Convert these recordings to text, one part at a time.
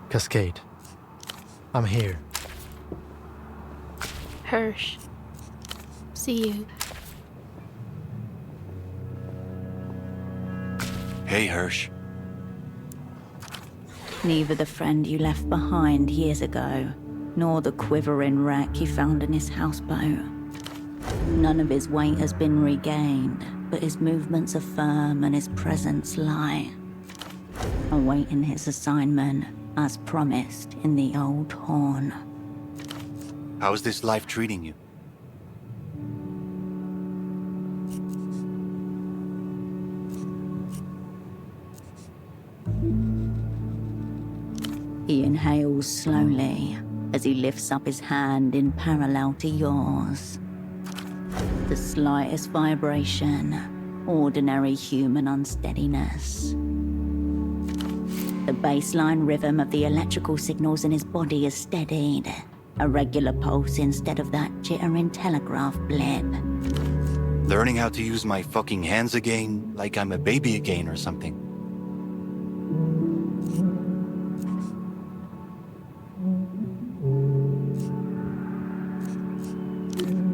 Cascade. I'm here. Hirsch. See you. Hey, Hirsch. Neither the friend you left behind years ago, nor the quivering wreck you found in his houseboat. None of his weight has been regained, but his movements are firm and his presence light. Awaiting his assignment, as promised in the Old Horn. How's this life treating you? He inhales slowly as he lifts up his hand in parallel to yours. The slightest vibration, ordinary human unsteadiness. The baseline rhythm of the electrical signals in his body is steadied, a regular pulse instead of that jittering telegraph blip. Learning how to use my fucking hands again, like I'm a baby again or something.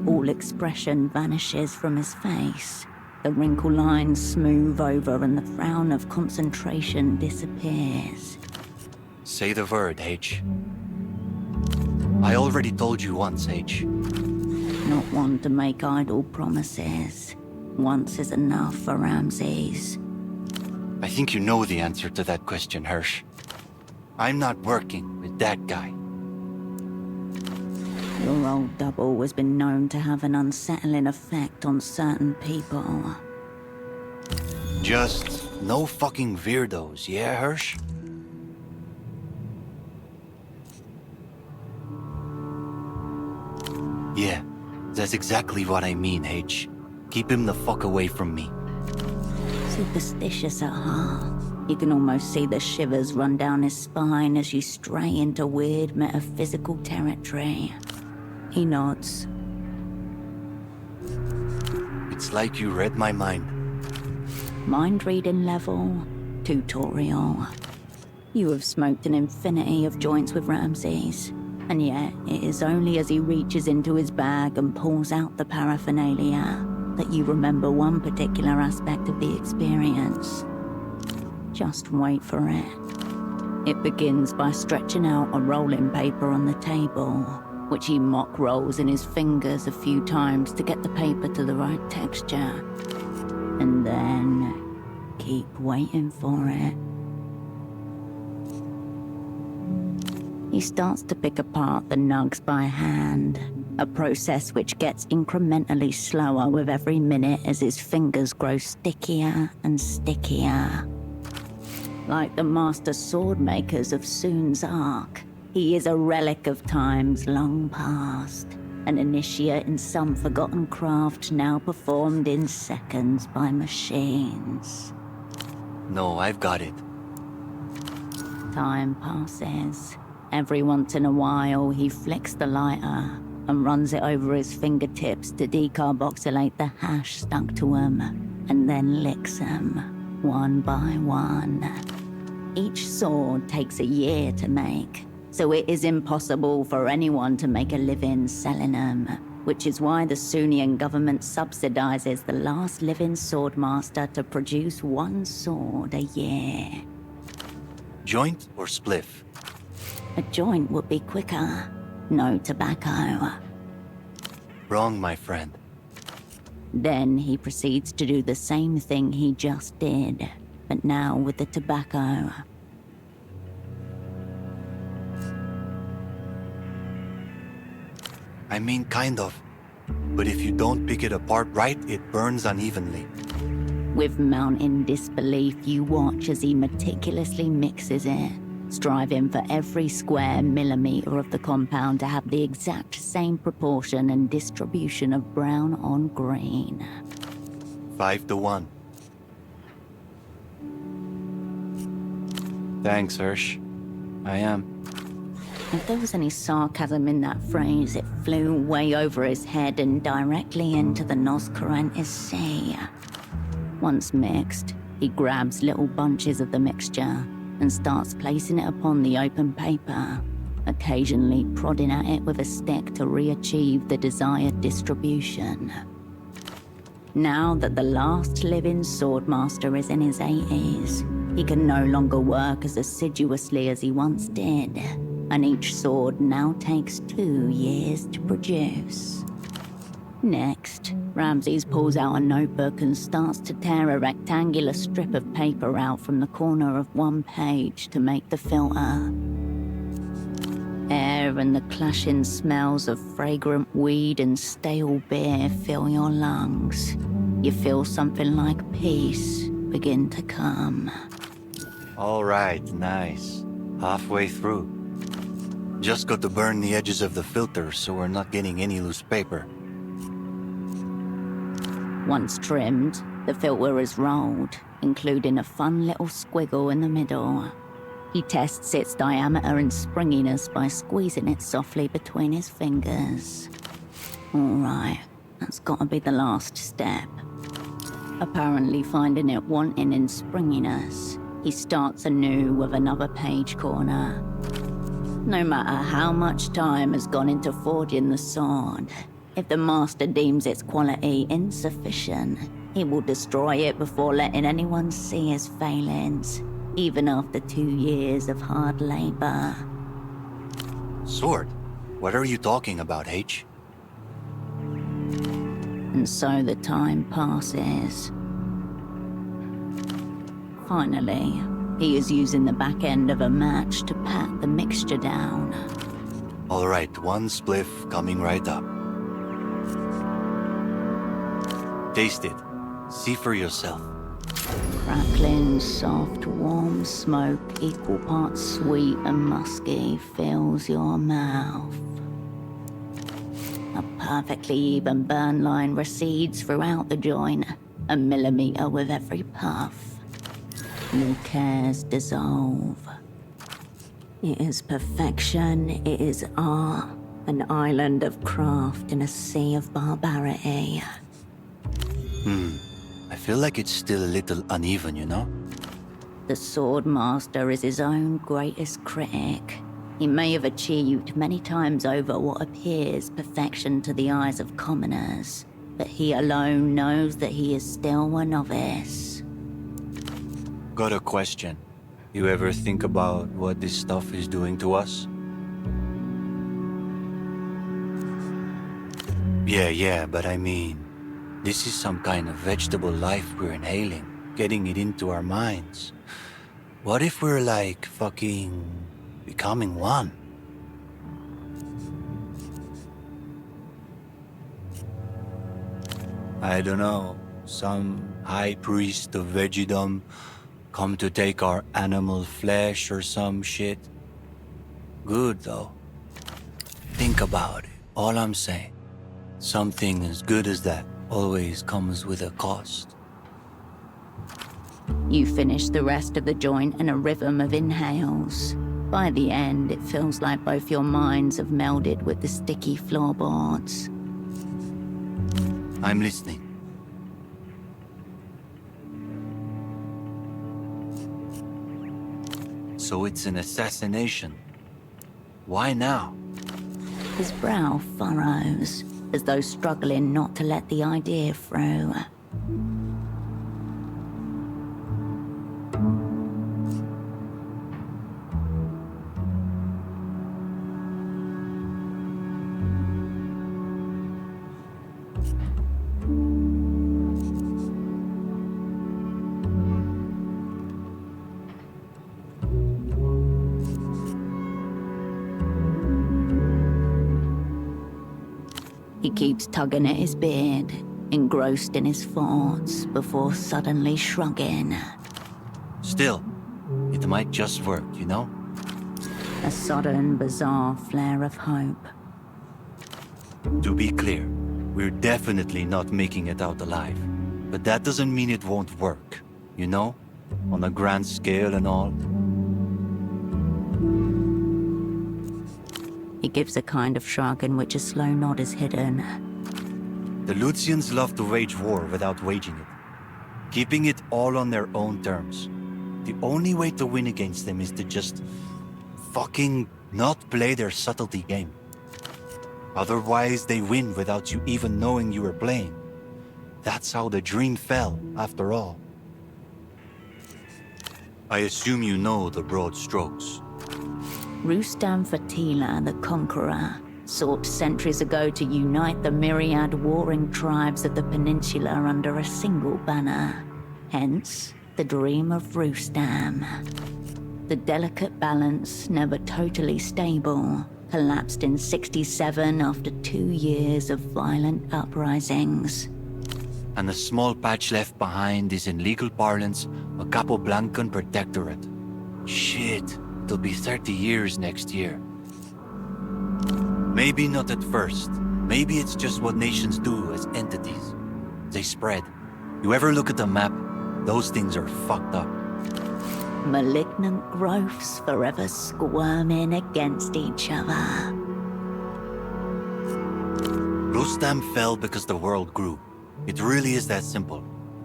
All expression vanishes from his face. The wrinkle lines smooth over and the frown of concentration disappears. Say the word, H. I already told you once, H. Not one to make idle promises. Once is enough for Ramses. I think you know the answer to that question, Hirsch. I'm not working with that guy. Your old double has been known to have an unsettling effect on certain people. Just no fucking weirdos, yeah, Hirsch? Yeah, that's exactly what I mean, H. Keep him the fuck away from me. Superstitious at heart. You can almost see the shivers run down his spine as you stray into weird metaphysical territory. He nods. It's like you read my mind. Mind reading level, tutorial. You have smoked an infinity of joints with Ramses, and yet it is only as he reaches into his bag and pulls out the paraphernalia that you remember one particular aspect of the experience. Just wait for it. It begins by stretching out a rolling paper on the table, which he mock rolls in his fingers a few times to get the paper to the right texture. And then keep waiting for it. He starts to pick apart the nugs by hand, a process which gets incrementally slower with every minute as his fingers grow stickier and stickier. Like the master sword makers of Soon's Ark, he is a relic of times long past, an initiate in some forgotten craft now performed in seconds by machines. No, I've got it. Time passes. Every once in a while, he flicks the lighter and runs it over his fingertips to decarboxylate the hash stuck to him, and then licks them, one by one. Each sword takes a year to make, so it is impossible for anyone to make a living selling them, which is why the Soonian government subsidizes the last living swordmaster to produce one sword a year. Joint or spliff? A joint would be quicker. No tobacco. Wrong, my friend. Then he proceeds to do the same thing he just did, but now with the tobacco. I mean, kind of. But if you don't pick it apart right, it burns unevenly. With mounting disbelief, you watch as he meticulously mixes it, striving for every square millimeter of the compound to have the exact same proportion and distribution of brown on green. 5-1. Thanks, Hirsch. I am. If there was any sarcasm in that phrase, it flew way over his head and directly into the Nos Correntes Sea. Once mixed, he grabs little bunches of the mixture, and starts placing it upon the open paper, occasionally prodding at it with a stick to re-achieve the desired distribution. Now that the last living swordmaster is in his 80s, he can no longer work as assiduously as he once did, and each sword now takes 2 years to produce. Next, Ramses pulls out a notebook and starts to tear a rectangular strip of paper out from the corner of one page to make the filter. Air and the clashing smells of fragrant weed and stale beer fill your lungs. You feel something like peace begin to come. All right, nice. Halfway through. Just got to burn the edges of the filter so we're not getting any loose paper. Once trimmed, the filter is rolled, including a fun little squiggle in the middle. He tests its diameter and springiness by squeezing it softly between his fingers. All right, that's gotta be the last step. Apparently finding it wanting in springiness, he starts anew with another page corner. No matter how much time has gone into forging the sword, if the master deems its quality insufficient, he will destroy it before letting anyone see his failings, even after 2 years of hard labor. Sword? What are you talking about, H? And so the time passes. Finally, he is using the back end of a match to pat the mixture down. All right, one spliff coming right up. Taste it. See for yourself. Crackling, soft, warm smoke, equal parts sweet and musky, fills your mouth. A perfectly even burn line recedes throughout the joint, a millimeter with every puff. Your cares dissolve. It is perfection, it is art, an island of craft in a sea of barbarity. I feel like it's still a little uneven, you know? The sword master is his own greatest critic. He may have achieved many times over what appears perfection to the eyes of commoners, but he alone knows that he is still a novice. Got a question. You ever think about what this stuff is doing to us? Yeah, but I mean, this is some kind of vegetable life we're inhaling, getting it into our minds. What if we're like fucking becoming one? I don't know, some high priest of veggiedom come to take our animal flesh or some shit. Good though. Think about it, all I'm saying. Something as good as that always comes with a cost. You finish the rest of the joint in a rhythm of inhales. By the end, it feels like both your minds have melded with the sticky floorboards. I'm listening. So it's an assassination. Why now? His brow furrows, as though struggling not to let the idea through. He keeps tugging at his beard, engrossed in his thoughts, before suddenly shrugging. Still, it might just work, you know? A sudden, bizarre flare of hope. To be clear, we're definitely not making it out alive. But that doesn't mean it won't work, you know? On a grand scale and all. He gives a kind of shrug in which a slow nod is hidden. The Lucians love to wage war without waging it. Keeping it all on their own terms. The only way to win against them is to just fucking not play their subtlety game. Otherwise, they win without you even knowing you were playing. That's how the dream fell, after all. I assume you know the broad strokes. Rustam Fatila, the Conqueror, sought centuries ago to unite the myriad warring tribes of the peninsula under a single banner. Hence, the dream of Rustam. The delicate balance, never totally stable, collapsed in 67 after 2 years of violent uprisings. And the small patch left behind is, in legal parlance, a Capoblancan protectorate. Shit, it'll be 30 years next year. Maybe not at first. Maybe it's just what nations do as entities. They spread. You ever look at a map? Those things are fucked up. Malignant growths forever squirming against each other. Rustam fell because the world grew. It really is that simple.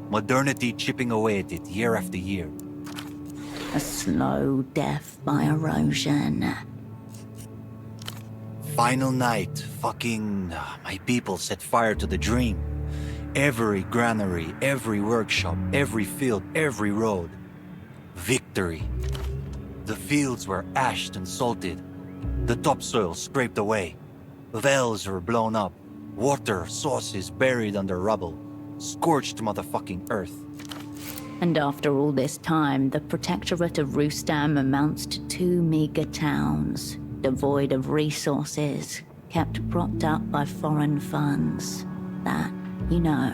Modernity chipping away at it year after year. A slow death by erosion. Final night, fucking... my people set fire to the dream. Every granary, every workshop, every field, every road. Victory. The fields were ashed and salted. The topsoil scraped away. Wells were blown up. Water sources buried under rubble. Scorched motherfucking earth. And after all this time, the protectorate of Rustam amounts to 2 meager towns, devoid of resources, kept propped up by foreign funds. That, you know.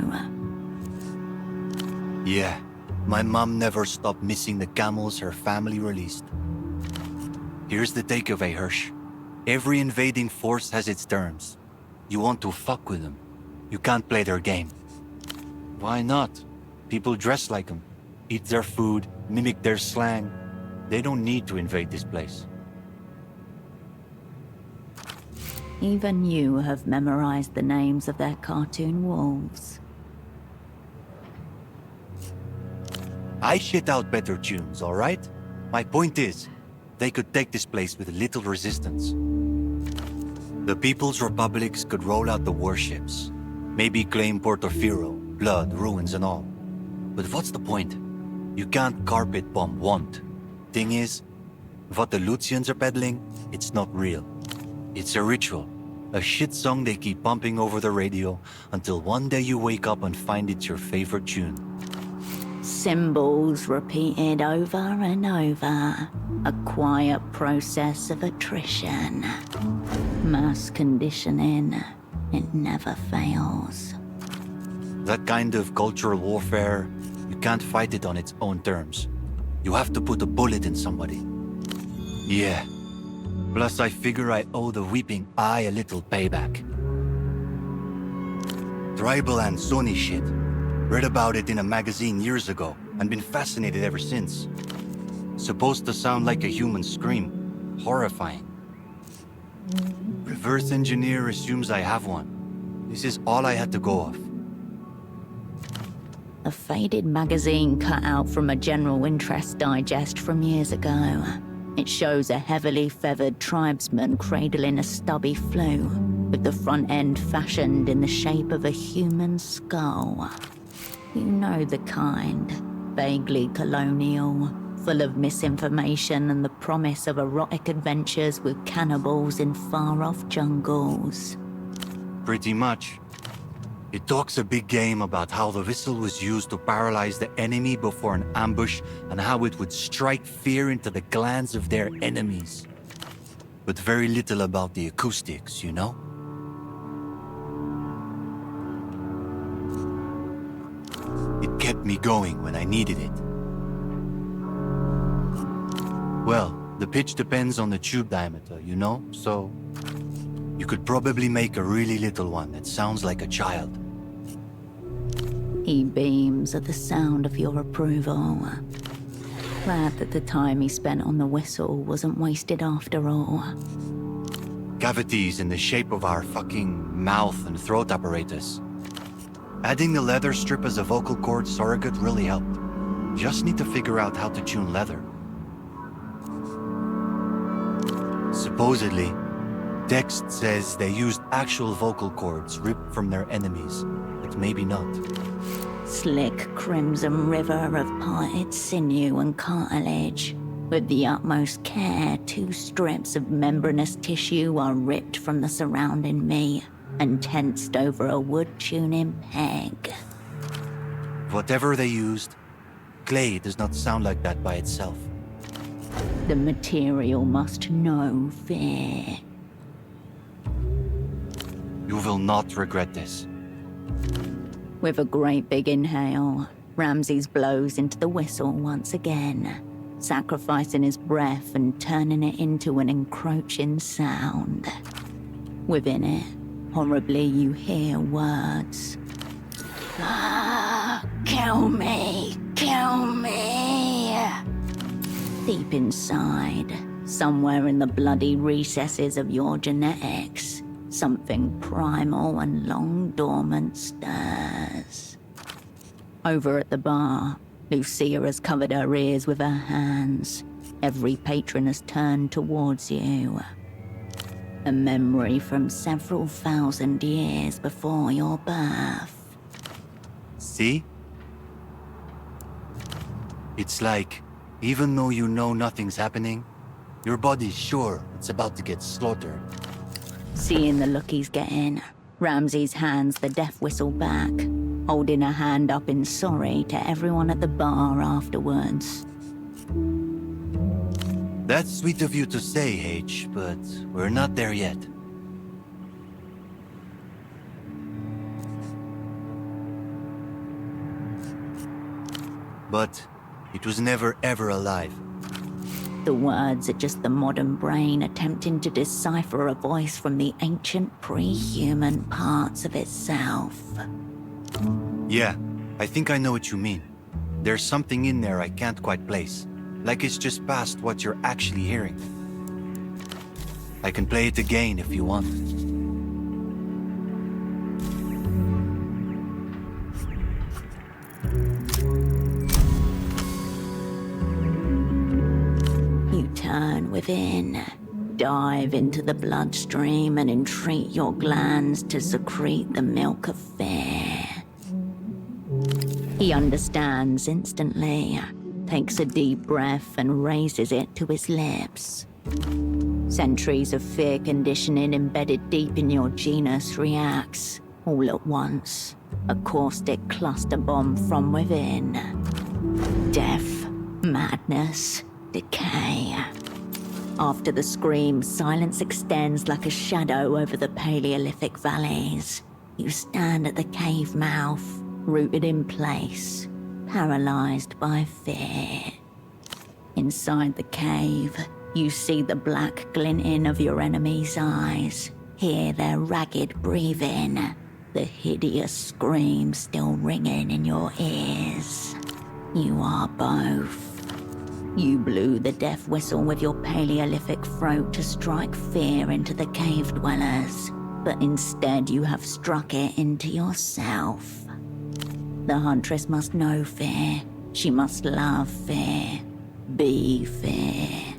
Yeah, my mom never stopped missing the camels her family released. Here's the takeaway, Hirsch. Every invading force has its terms. You want to fuck with them. You can't play their game. Why not? People dress like them, eat their food, mimic their slang. They don't need to invade this place. Even you have memorized the names of their cartoon wolves. I shit out better tunes, all right? My point is, they could take this place with little resistance. The People's Republics could roll out the warships. Maybe claim Portofino, blood, ruins and all. But what's the point? You can't carpet bomb want. Thing is, what the Lucians are peddling, it's not real. It's a ritual. A shit song they keep pumping over the radio until one day you wake up and find it's your favorite tune. Symbols repeated over and over. A quiet process of attrition. Mass conditioning. It never fails. That kind of cultural warfare, you can't fight it on its own terms. You have to put a bullet in somebody. Yeah. Plus, I figure I owe the Weeping Eye a little payback. Tribal and Sony shit. Read about it in a magazine years ago, and been fascinated ever since. Supposed to sound like a human scream. Horrifying. Reverse engineer assumes I have one. This is all I had to go off. A faded magazine cut out from a general interest digest from years ago. It shows a heavily feathered tribesman cradling a stubby flu, with the front end fashioned in the shape of a human skull. You know the kind, vaguely colonial, full of misinformation and the promise of erotic adventures with cannibals in far-off jungles. Pretty much. It talks a big game about how the whistle was used to paralyze the enemy before an ambush and how it would strike fear into the glands of their enemies. But very little about the acoustics, you know? It kept me going when I needed it. Well, the pitch depends on the tube diameter, you know? So, you could probably make a really little one that sounds like a child. He beams at the sound of your approval. Glad that the time he spent on the whistle wasn't wasted after all. Cavities in the shape of our fucking mouth and throat apparatus. Adding the leather strip as a vocal cord surrogate really helped. Just need to figure out how to tune leather. Supposedly, text says they used actual vocal cords ripped from their enemies, but maybe not. Slick crimson river of parted sinew and cartilage. With the utmost care, 2 strips of membranous tissue are ripped from the surrounding meat and tensed over a wood-tuning peg. Whatever they used, clay does not sound like that by itself. The material must know fear. You will not regret this. With a great big inhale, Ramses blows into the whistle once again, sacrificing his breath and turning it into an encroaching sound. Within it, horribly you hear words. Kill me! Kill me! Deep inside, somewhere in the bloody recesses of your genetics, something primal and long dormant stirs. Over at the bar, Lucia has covered her ears with her hands. Every patron has turned towards you. A memory from several thousand years before your birth. See? It's like, even though you know nothing's happening, your body's sure it's about to get slaughtered. Seeing the look he's getting, Ramses hands the death whistle back, holding a hand up in sorry to everyone at the bar afterwards. That's sweet of you to say, H, but we're not there yet. But it was never ever alive. The words are just the modern brain attempting to decipher a voice from the ancient pre-human parts of itself. Yeah, I think I know what you mean. There's something in there I can't quite place. Like it's just past what you're actually hearing. I can play it again if you want. You turn within, dive into the bloodstream and entreat your glands to secrete the milk of fear. He understands instantly, takes a deep breath and raises it to his lips. Centuries of fear conditioning embedded deep in your genus reacts, all at once. A caustic cluster bomb from within. Death, madness, decay. After the scream, silence extends like a shadow over the Paleolithic valleys. You stand at the cave mouth, rooted in place, paralyzed by fear. Inside the cave, you see the black glinting of your enemy's eyes, hear their ragged breathing, the hideous scream still ringing in your ears. You are both. You blew the death whistle with your Paleolithic throat to strike fear into the cave dwellers, but instead you have struck it into yourself. The huntress must know fear. She must love fear. Be fear.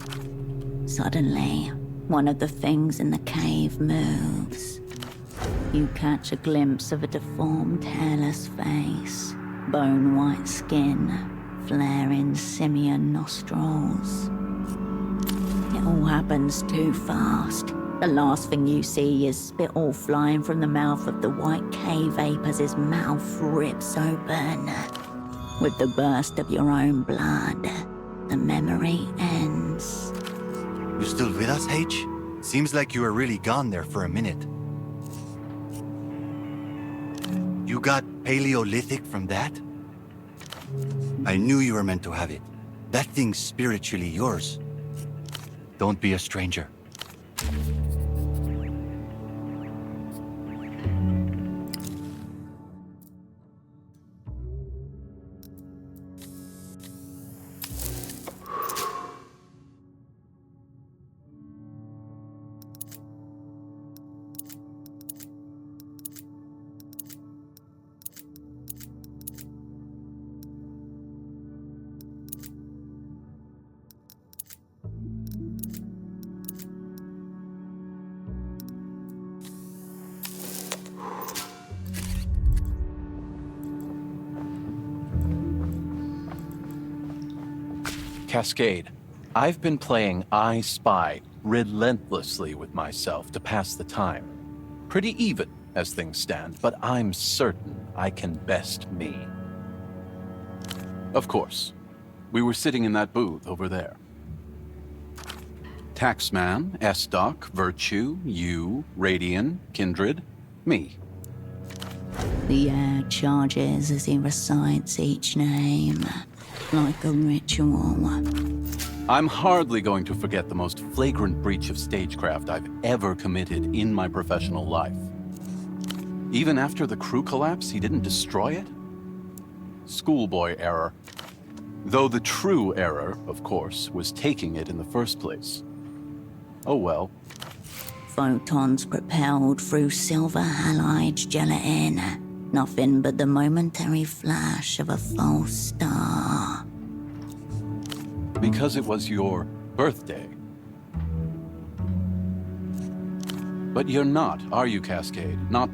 Suddenly, one of the things in the cave moves. You catch a glimpse of a deformed, hairless face, bone-white skin, flaring simian nostrils. It all happens too fast. The last thing you see is spittle flying from the mouth of the white cave ape as his mouth rips open. With the burst of your own blood, the memory ends. You still with us, H? Seems like you were really gone there for a minute. You got Paleolithic from that? I knew you were meant to have it. That thing's spiritually yours. Don't be a stranger. Cascade, I've been playing I Spy relentlessly with myself to pass the time. Pretty even as things stand, but I'm certain I can best me. Of course, we were sitting in that booth over there. Taxman, ESTOC, Virtue, you, Radian, Kindred, me. The air charges as he recites each name, like a ritual. I'm hardly going to forget the most flagrant breach of stagecraft I've ever committed in my professional life. Even after the crew collapse, he didn't destroy it? Schoolboy error. Though the true error, of course, was taking it in the first place. Oh well. Photons propelled through silver halide gelatin. Nothing but the momentary flash of a false star. Because it was your birthday. But you're not, are you, Cascade? Not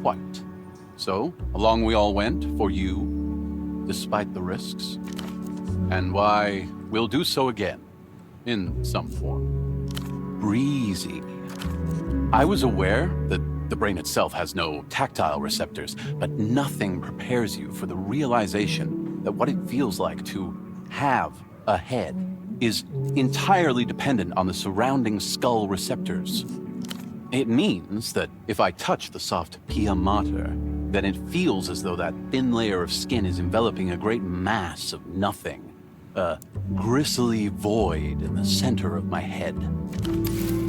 quite. So, along we all went, for you, despite the risks. And why, we'll do so again, in some form. Breezy. I was aware that the brain itself has no tactile receptors, but nothing prepares you for the realization that what it feels like to have a head is entirely dependent on the surrounding skull receptors. It means that if I touch the soft pia mater, then it feels as though that thin layer of skin is enveloping a great mass of nothing. A gristly void in the center of my head.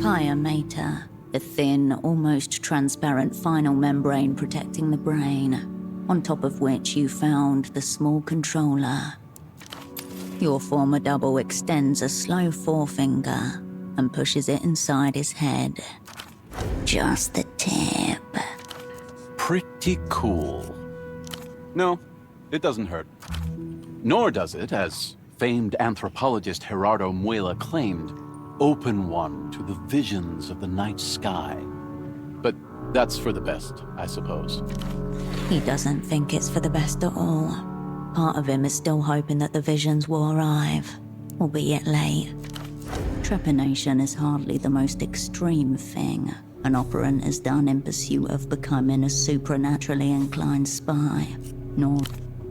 Pia mater, the thin, almost transparent final membrane protecting the brain, on top of which you found the small controller. Your former double extends a slow forefinger and pushes it inside his head. Just the tip. Pretty cool. No, it doesn't hurt. Nor does it, as famed anthropologist Gerardo Muela claimed, open one to the visions of the night sky. But that's for the best, I suppose. He doesn't think it's for the best at all. Part of him is still hoping that the visions will arrive, albeit late. Trepanation is hardly the most extreme thing an operant has done in pursuit of becoming a supernaturally inclined spy, nor...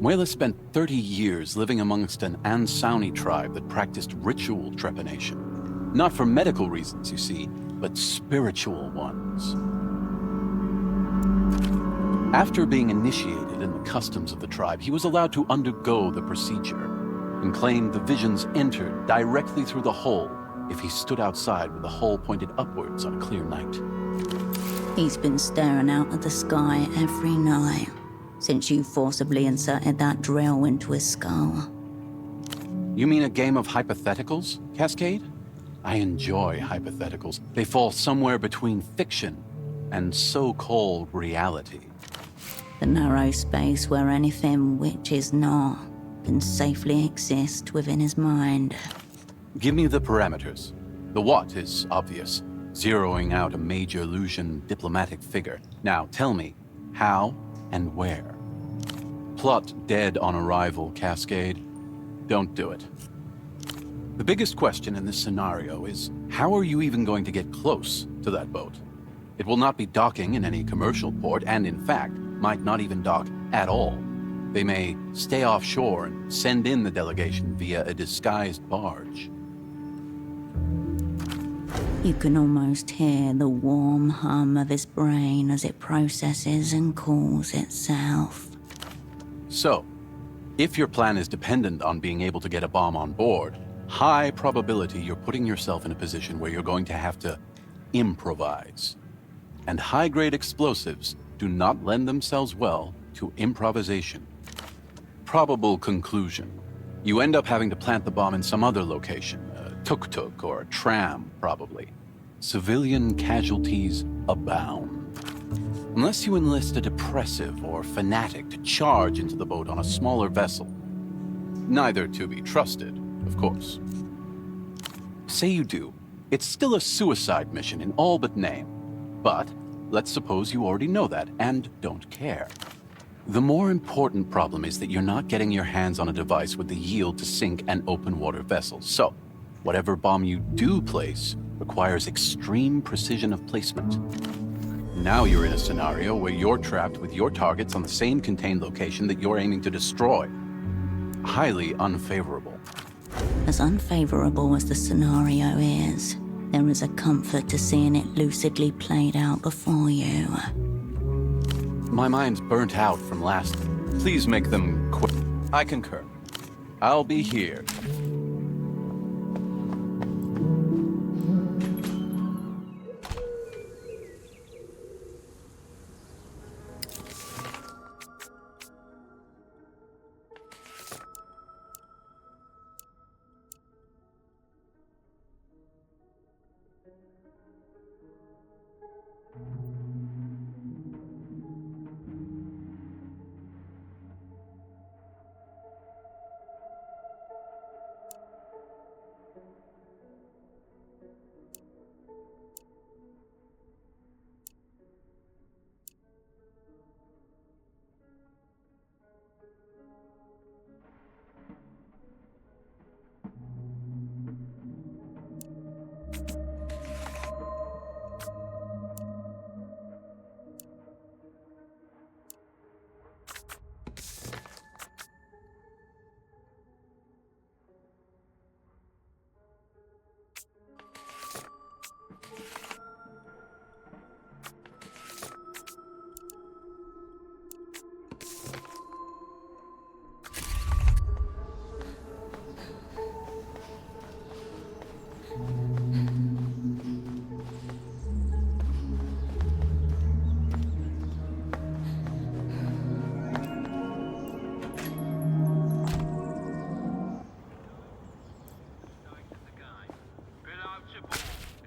Muela spent 30 years living amongst an Ansauni tribe that practiced ritual trepanation. Not for medical reasons, you see, but spiritual ones. After being initiated in the customs of the tribe, he was allowed to undergo the procedure, and claimed the visions entered directly through the hole if he stood outside with the hole pointed upwards on a clear night. He's been staring out at the sky every night since you forcibly inserted that drill into his skull. You mean a game of hypotheticals, Cascade? I enjoy hypotheticals. They fall somewhere between fiction and so-called reality. The narrow space where anything which is not can safely exist within his mind. Give me the parameters. The what is obvious, zeroing out a major illusion diplomatic figure. Now tell me, how and where? Plot dead on arrival, Cascade. Don't do it. The biggest question in this scenario is, how are you even going to get close to that boat? It will not be docking in any commercial port, and in fact, might not even dock at all. They may stay offshore and send in the delegation via a disguised barge. You can almost hear the warm hum of his brain as it processes and cools itself. So, if your plan is dependent on being able to get a bomb on board, high probability you're putting yourself in a position where you're going to have to improvise. And high-grade explosives do not lend themselves well to improvisation. Probable conclusion. You end up having to plant the bomb in some other location, a tuk-tuk or a tram, probably. Civilian casualties abound. Unless you enlist a depressive or fanatic to charge into the boat on a smaller vessel. Neither to be trusted, of course. Say you do. It's still a suicide mission in all but name. But let's suppose you already know that and don't care. The more important problem is that you're not getting your hands on a device with the yield to sink an open water vessel. So, whatever bomb you do place requires extreme precision of placement. Now you're in a scenario where you're trapped with your targets on the same contained location that you're aiming to destroy. Highly unfavorable. As unfavorable as the scenario is, there is a comfort to seeing it lucidly played out before you. My mind's burnt out from last. Please make them quick. I concur. I'll be here.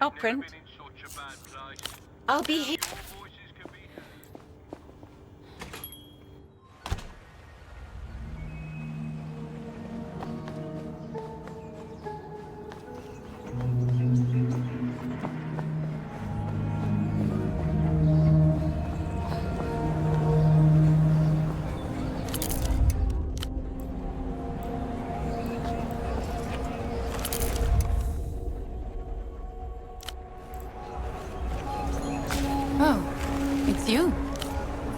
I'll print. I'll be here. Oh, it's you.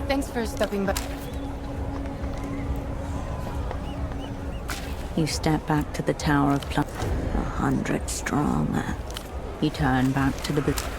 Thanks for stopping by. You step back to the Tower of 100 strong. You turn back to the...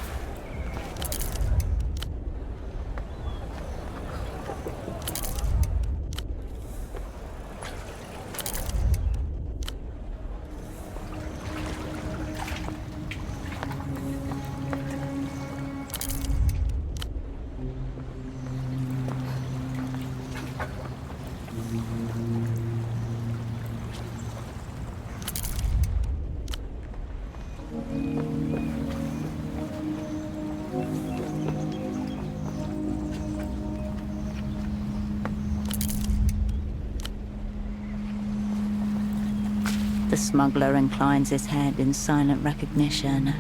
The smuggler inclines his head in silent recognition.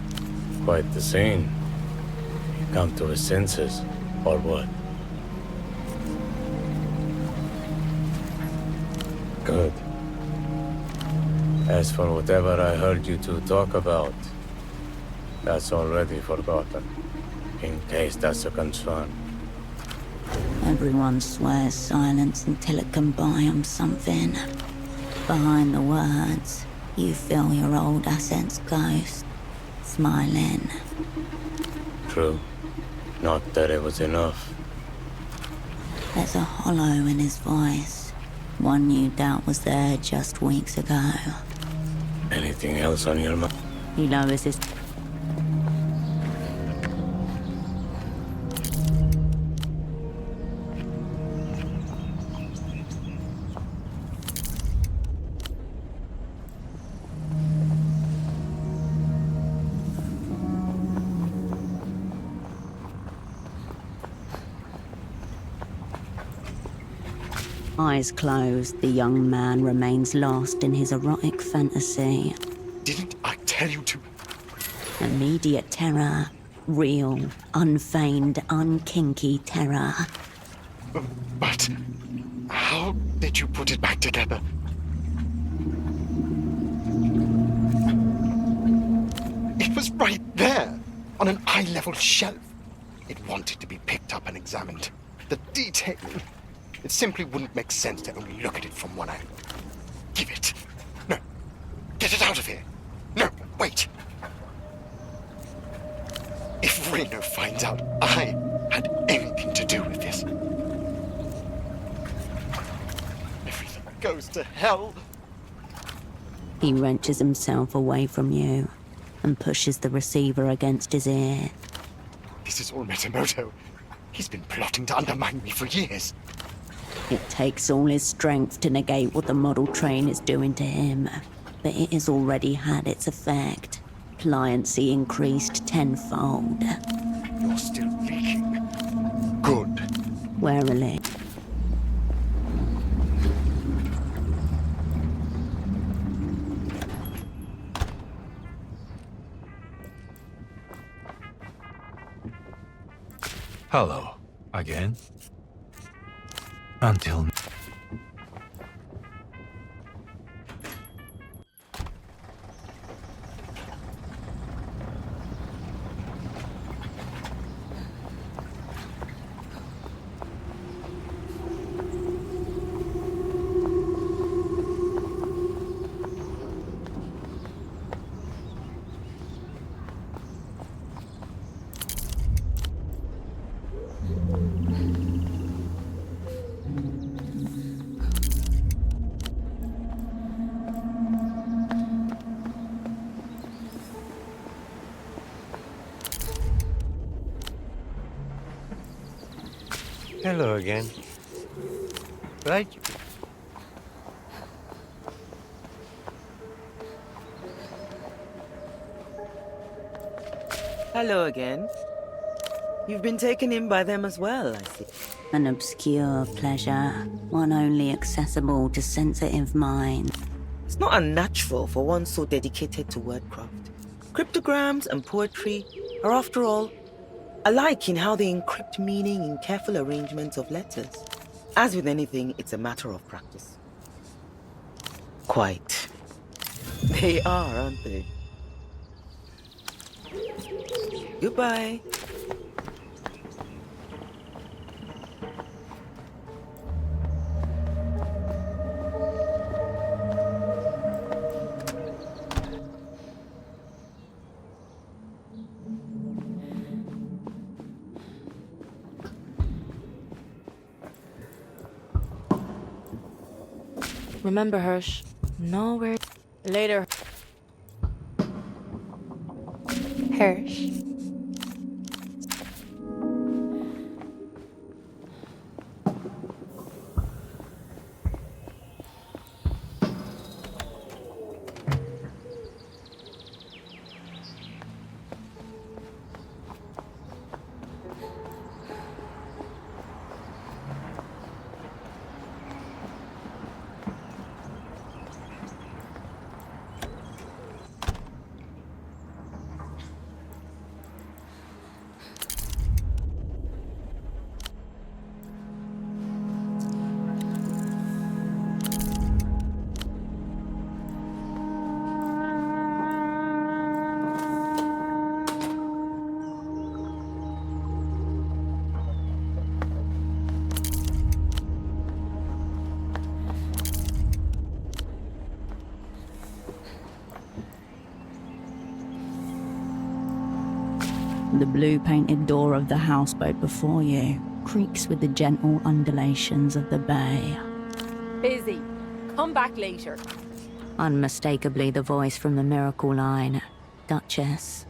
Quite the scene. Come to his senses, or what? Good. As for whatever I heard you two talk about, that's already forgotten, in case that's a concern. Everyone swears silence until it can buy 'em something. Behind the words, you feel your old accent's ghost, smiling. True. Not that it was enough. There's a hollow in his voice, one you doubt was there just weeks ago. Anything else on your mind? He lowers his... Eyes closed, the young man remains lost in his erotic fantasy. Didn't I tell you to? Immediate terror. Real, unfeigned, unkinky terror. But how did you put it back together? It was right there, on an eye-level shelf. It wanted to be picked up and examined. The detailing, it simply wouldn't make sense to only look at it from one angle. Give it. No. Get it out of here. No, wait. If Reno finds out I had anything to do with this, everything goes to hell. He wrenches himself away from you and pushes the receiver against his ear. This is all Metamoto. He's been plotting to undermine me for years. It takes all his strength to negate what the model train is doing to him, but it has already had its effect. Pliancy increased tenfold. You're still leaking. Good. Warily. Hello, again. Until... Hello again. Right? Hello again. You've been taken in by them as well, I see. An obscure pleasure, one only accessible to sensitive minds. It's not unnatural for one so dedicated to wordcraft. Cryptograms and poetry are, after all, alike in how they encrypt meaning in careful arrangements of letters. As with anything, it's a matter of practice. Quite. They are, aren't they? Goodbye. Remember, Hirsch, nowhere. Later. Hirsch. The blue-painted door of the houseboat before you creaks with the gentle undulations of the bay. Busy. Come back later. Unmistakably the voice from the Miracle Line, Duchess.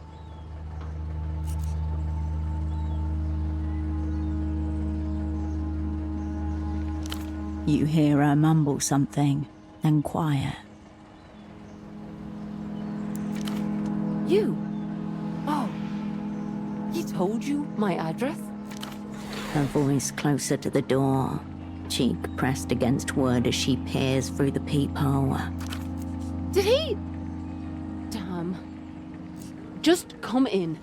You hear her mumble something, then quiet. You? Oh. He told you my address? Her voice closer to the door, cheek pressed against wood as she peers through the peephole. Did he? Damn. Just come in.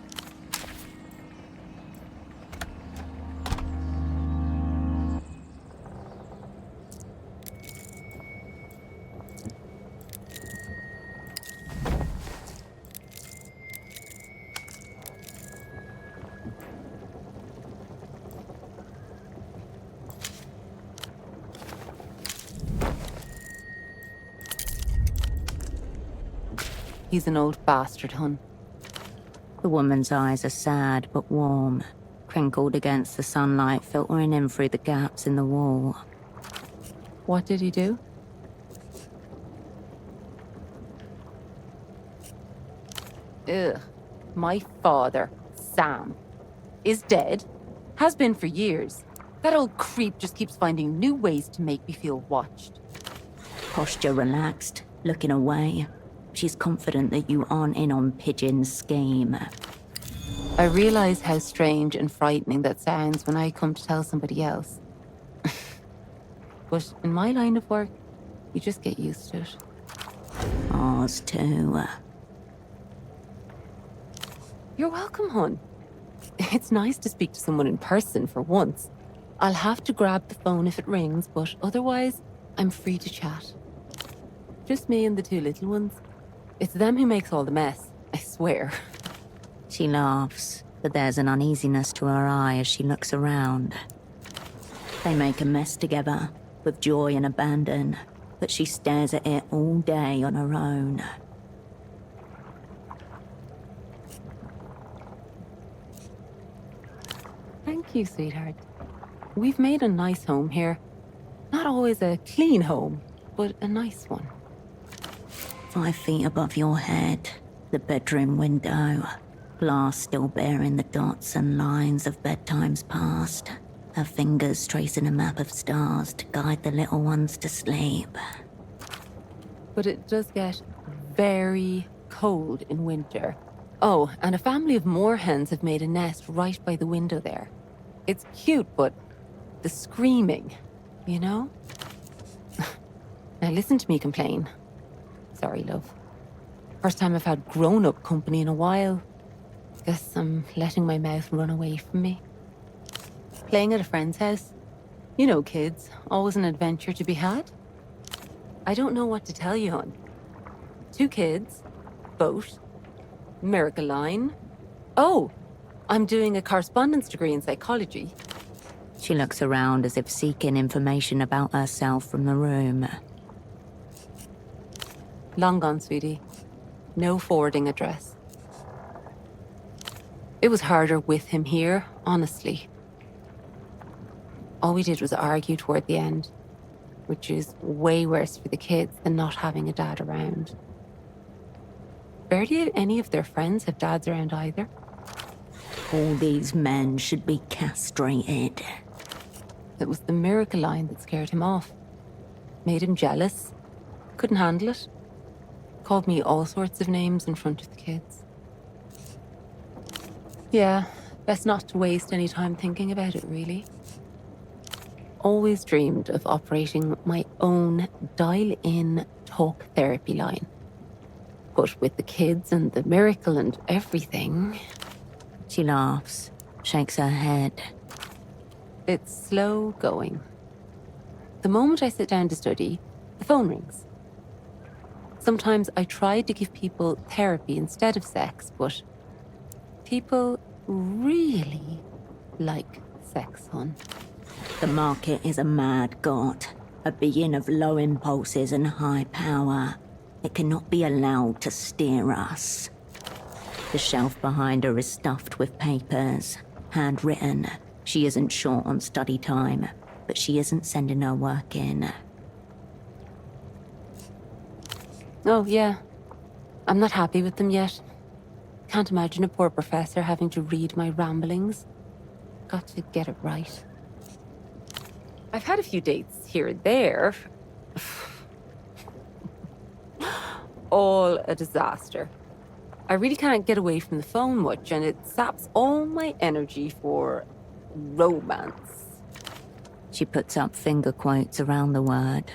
He's an old bastard, hun. The woman's eyes are sad but warm, crinkled against the sunlight filtering in through the gaps in the wall. What did he do? Ugh. My father, Sam, is dead. Has been for years. That old creep just keeps finding new ways to make me feel watched. Posture relaxed, looking away. She's confident that you aren't in on Pigeon's scheme. I realize how strange and frightening that sounds when I come to tell somebody else. But in my line of work, you just get used to it. Ours too. You're welcome, hon. It's nice to speak to someone in person for once. I'll have to grab the phone if it rings, but otherwise, I'm free to chat. Just me and the two little ones. It's them who makes all the mess, I swear. She laughs, but there's an uneasiness to her eye as she looks around. They make a mess together, with joy and abandon, but she stares at it all day on her own. Thank you, sweetheart. We've made a nice home here. Not always a clean home, but a nice one. 5 feet above your head, the bedroom window. Glass still bearing the dots and lines of bedtimes past. Her fingers tracing a map of stars to guide the little ones to sleep. But it does get very cold in winter. Oh, and a family of moorhens have made a nest right by the window there. It's cute, but the screaming, you know? Now listen to me complain. Sorry, love. First time I've had grown-up company in a while. Guess I'm letting my mouth run away from me. Playing at a friend's house. You know kids, always an adventure to be had. I don't know what to tell you, hon. 2 kids, boat, miracle line. Oh, I'm doing a correspondence degree in psychology. She looks around as if seeking information about herself from the room. Long gone, sweetie. No forwarding address. It was harder with him here, honestly. All we did was argue toward the end, which is way worse for the kids than not having a dad around. Barely any of their friends have dads around either. All these men should be castrated. It was the miracle line that scared him off. Made him jealous. Couldn't handle it. Called me all sorts of names in front of the kids. Yeah, best not to waste any time thinking about it, really. Always dreamed of operating my own dial-in talk therapy line. But with the kids and the miracle and everything... She laughs, shakes her head. It's slow going. The moment I sit down to study, the phone rings. Sometimes I tried to give people therapy instead of sex, but people really like sex, hon. The market is a mad god, a being of low impulses and high power. It cannot be allowed to steer us. The shelf behind her is stuffed with papers, handwritten. She isn't short on study time, but she isn't sending her work in. Oh, yeah. I'm not happy with them yet. Can't imagine a poor professor having to read my ramblings. Got to get it right. I've had a few dates here and there. All a disaster. I really can't get away from the phone much, and it saps all my energy for romance. She puts up finger quotes around the word.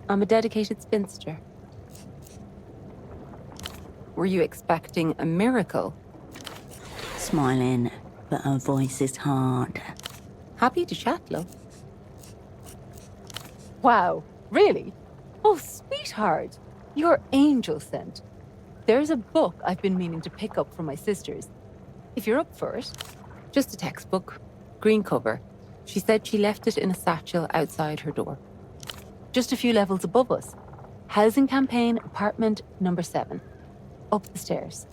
I'm a dedicated spinster. Were you expecting a miracle? Smiling, but her voice is hard. Happy to chat, love. Wow, really? Oh, sweetheart, you're angel sent. There's a book I've been meaning to pick up from my sisters. If you're up for it. Just a textbook, green cover. She said she left it in a satchel outside her door. Just a few levels above us. Housing campaign, apartment number 7. Up the stairs.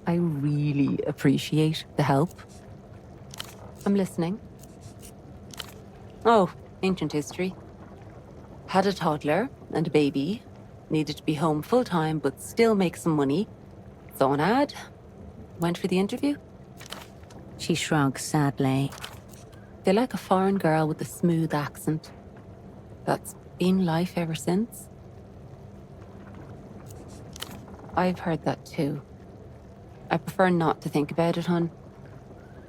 I really appreciate the help. I'm listening. Oh, ancient history. Had a toddler and a baby. Needed to be home full-time, but still make some money. Saw an ad. Went for the interview. She shrugs sadly. They like a foreign girl with a smooth accent. That's been life ever since. I've heard that too. I prefer not to think about it, hon.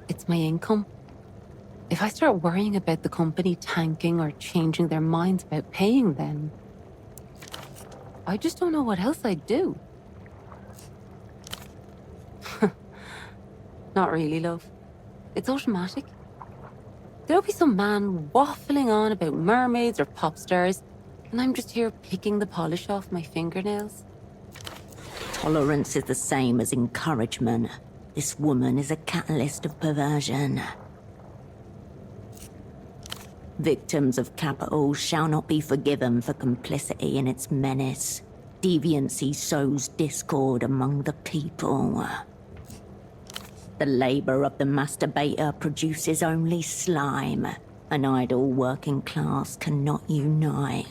It's my income. If I start worrying about the company tanking or changing their minds about paying, then I just don't know what else I'd do. Not really, love. It's automatic. There'll be some man waffling on about mermaids or pop stars, and I'm just here picking the polish off my fingernails. Tolerance is the same as encouragement. This woman is a catalyst of perversion. Victims of capital shall not be forgiven for complicity in its menace. Deviancy sows discord among the people. The labor of the masturbator produces only slime. An idle working class cannot unite.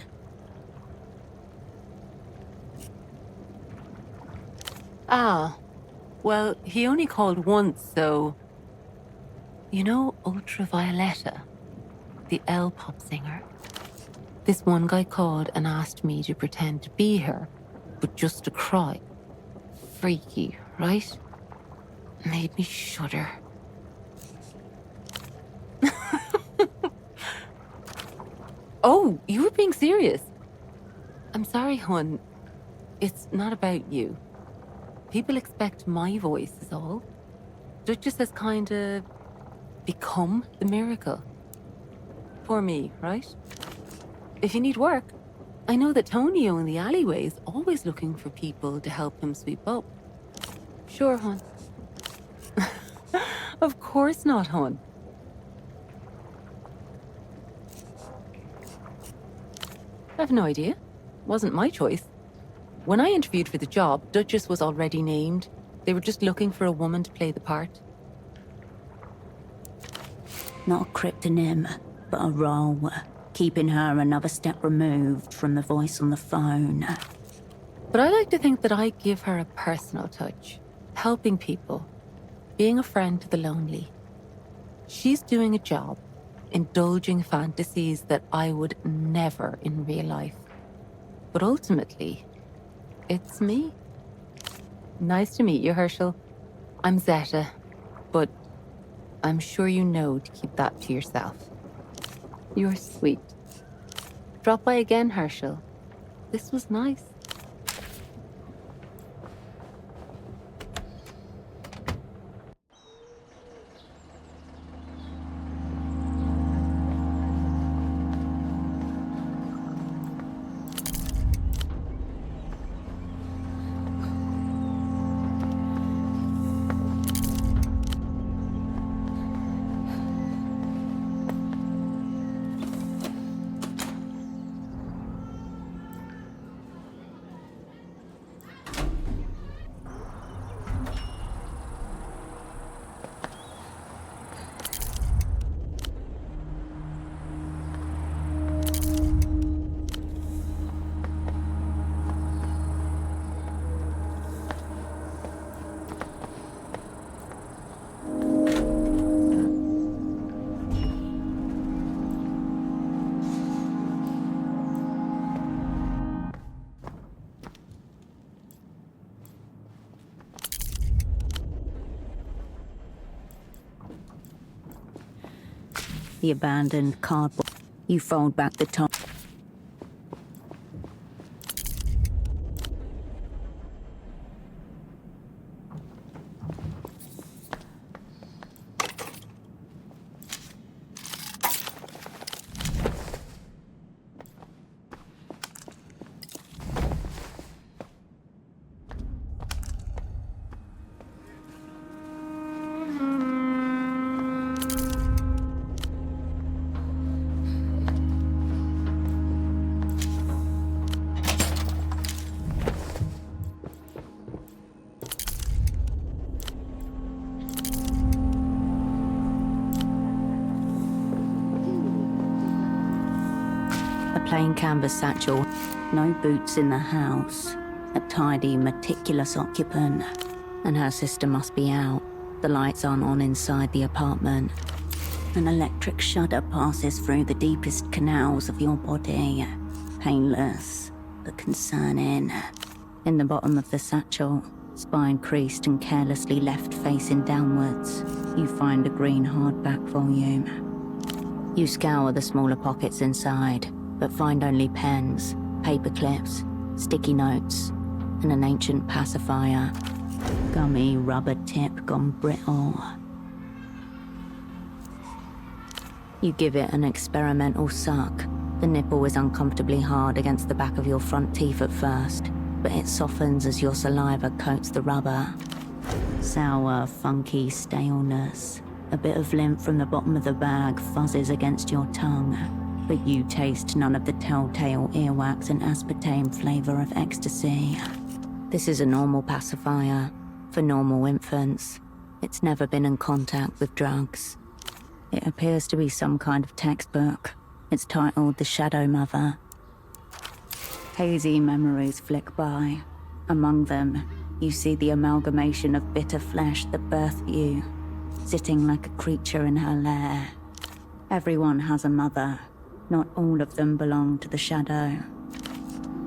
Ah, well, he only called once, so... You know Ultravioletta, the L-pop singer? This one guy called and asked me to pretend to be her, but just to cry. Freaky, right? Made me shudder. Oh, you were being serious. I'm sorry, hon. It's not about you. People expect my voice is all. Duchess has kinda become the miracle. For me, right? If you need work, I know that Tonio in the alleyway is always looking for people to help him sweep up. Sure, hon. Of course not, hon. I've no idea. Wasn't my choice. When I interviewed for the job, Duchess was already named. They were just looking for a woman to play the part. Not a cryptonym, but a role, keeping her another step removed from the voice on the phone. But I like to think that I give her a personal touch, helping people, being a friend to the lonely. She's doing a job, indulging fantasies that I would never in real life. But ultimately, it's me. Nice to meet you, Herschel. I'm Zeta, but I'm sure you know to keep that to yourself. You're sweet. Drop by again, Herschel. This was nice. The abandoned cardboard. You fold back the top. plain canvas satchel, no boots in the house, a tidy, meticulous occupant. And her sister must be out. The lights aren't on inside the apartment. An electric shudder passes through the deepest canals of your body. Painless, but concerning. In the bottom of the satchel, spine creased and carelessly left facing downwards, you find a green hardback volume. You scour the smaller pockets inside, but find only pens, paper clips, sticky notes, and an ancient pacifier. Gummy rubber tip gone brittle. You give it an experimental suck. The nipple is uncomfortably hard against the back of your front teeth at first, but it softens as your saliva coats the rubber. Sour, funky staleness. A bit of lint from the bottom of the bag fuzzes against your tongue, but you taste none of the telltale earwax and aspartame flavor of ecstasy. This is a normal pacifier, for normal infants. It's never been in contact with drugs. It appears to be some kind of textbook. It's titled The Shadow Mother. Hazy memories flick by. Among them, you see the amalgamation of bitter flesh that birthed you, sitting like a creature in her lair. Everyone has a mother. Not all of them belong to the Shadow.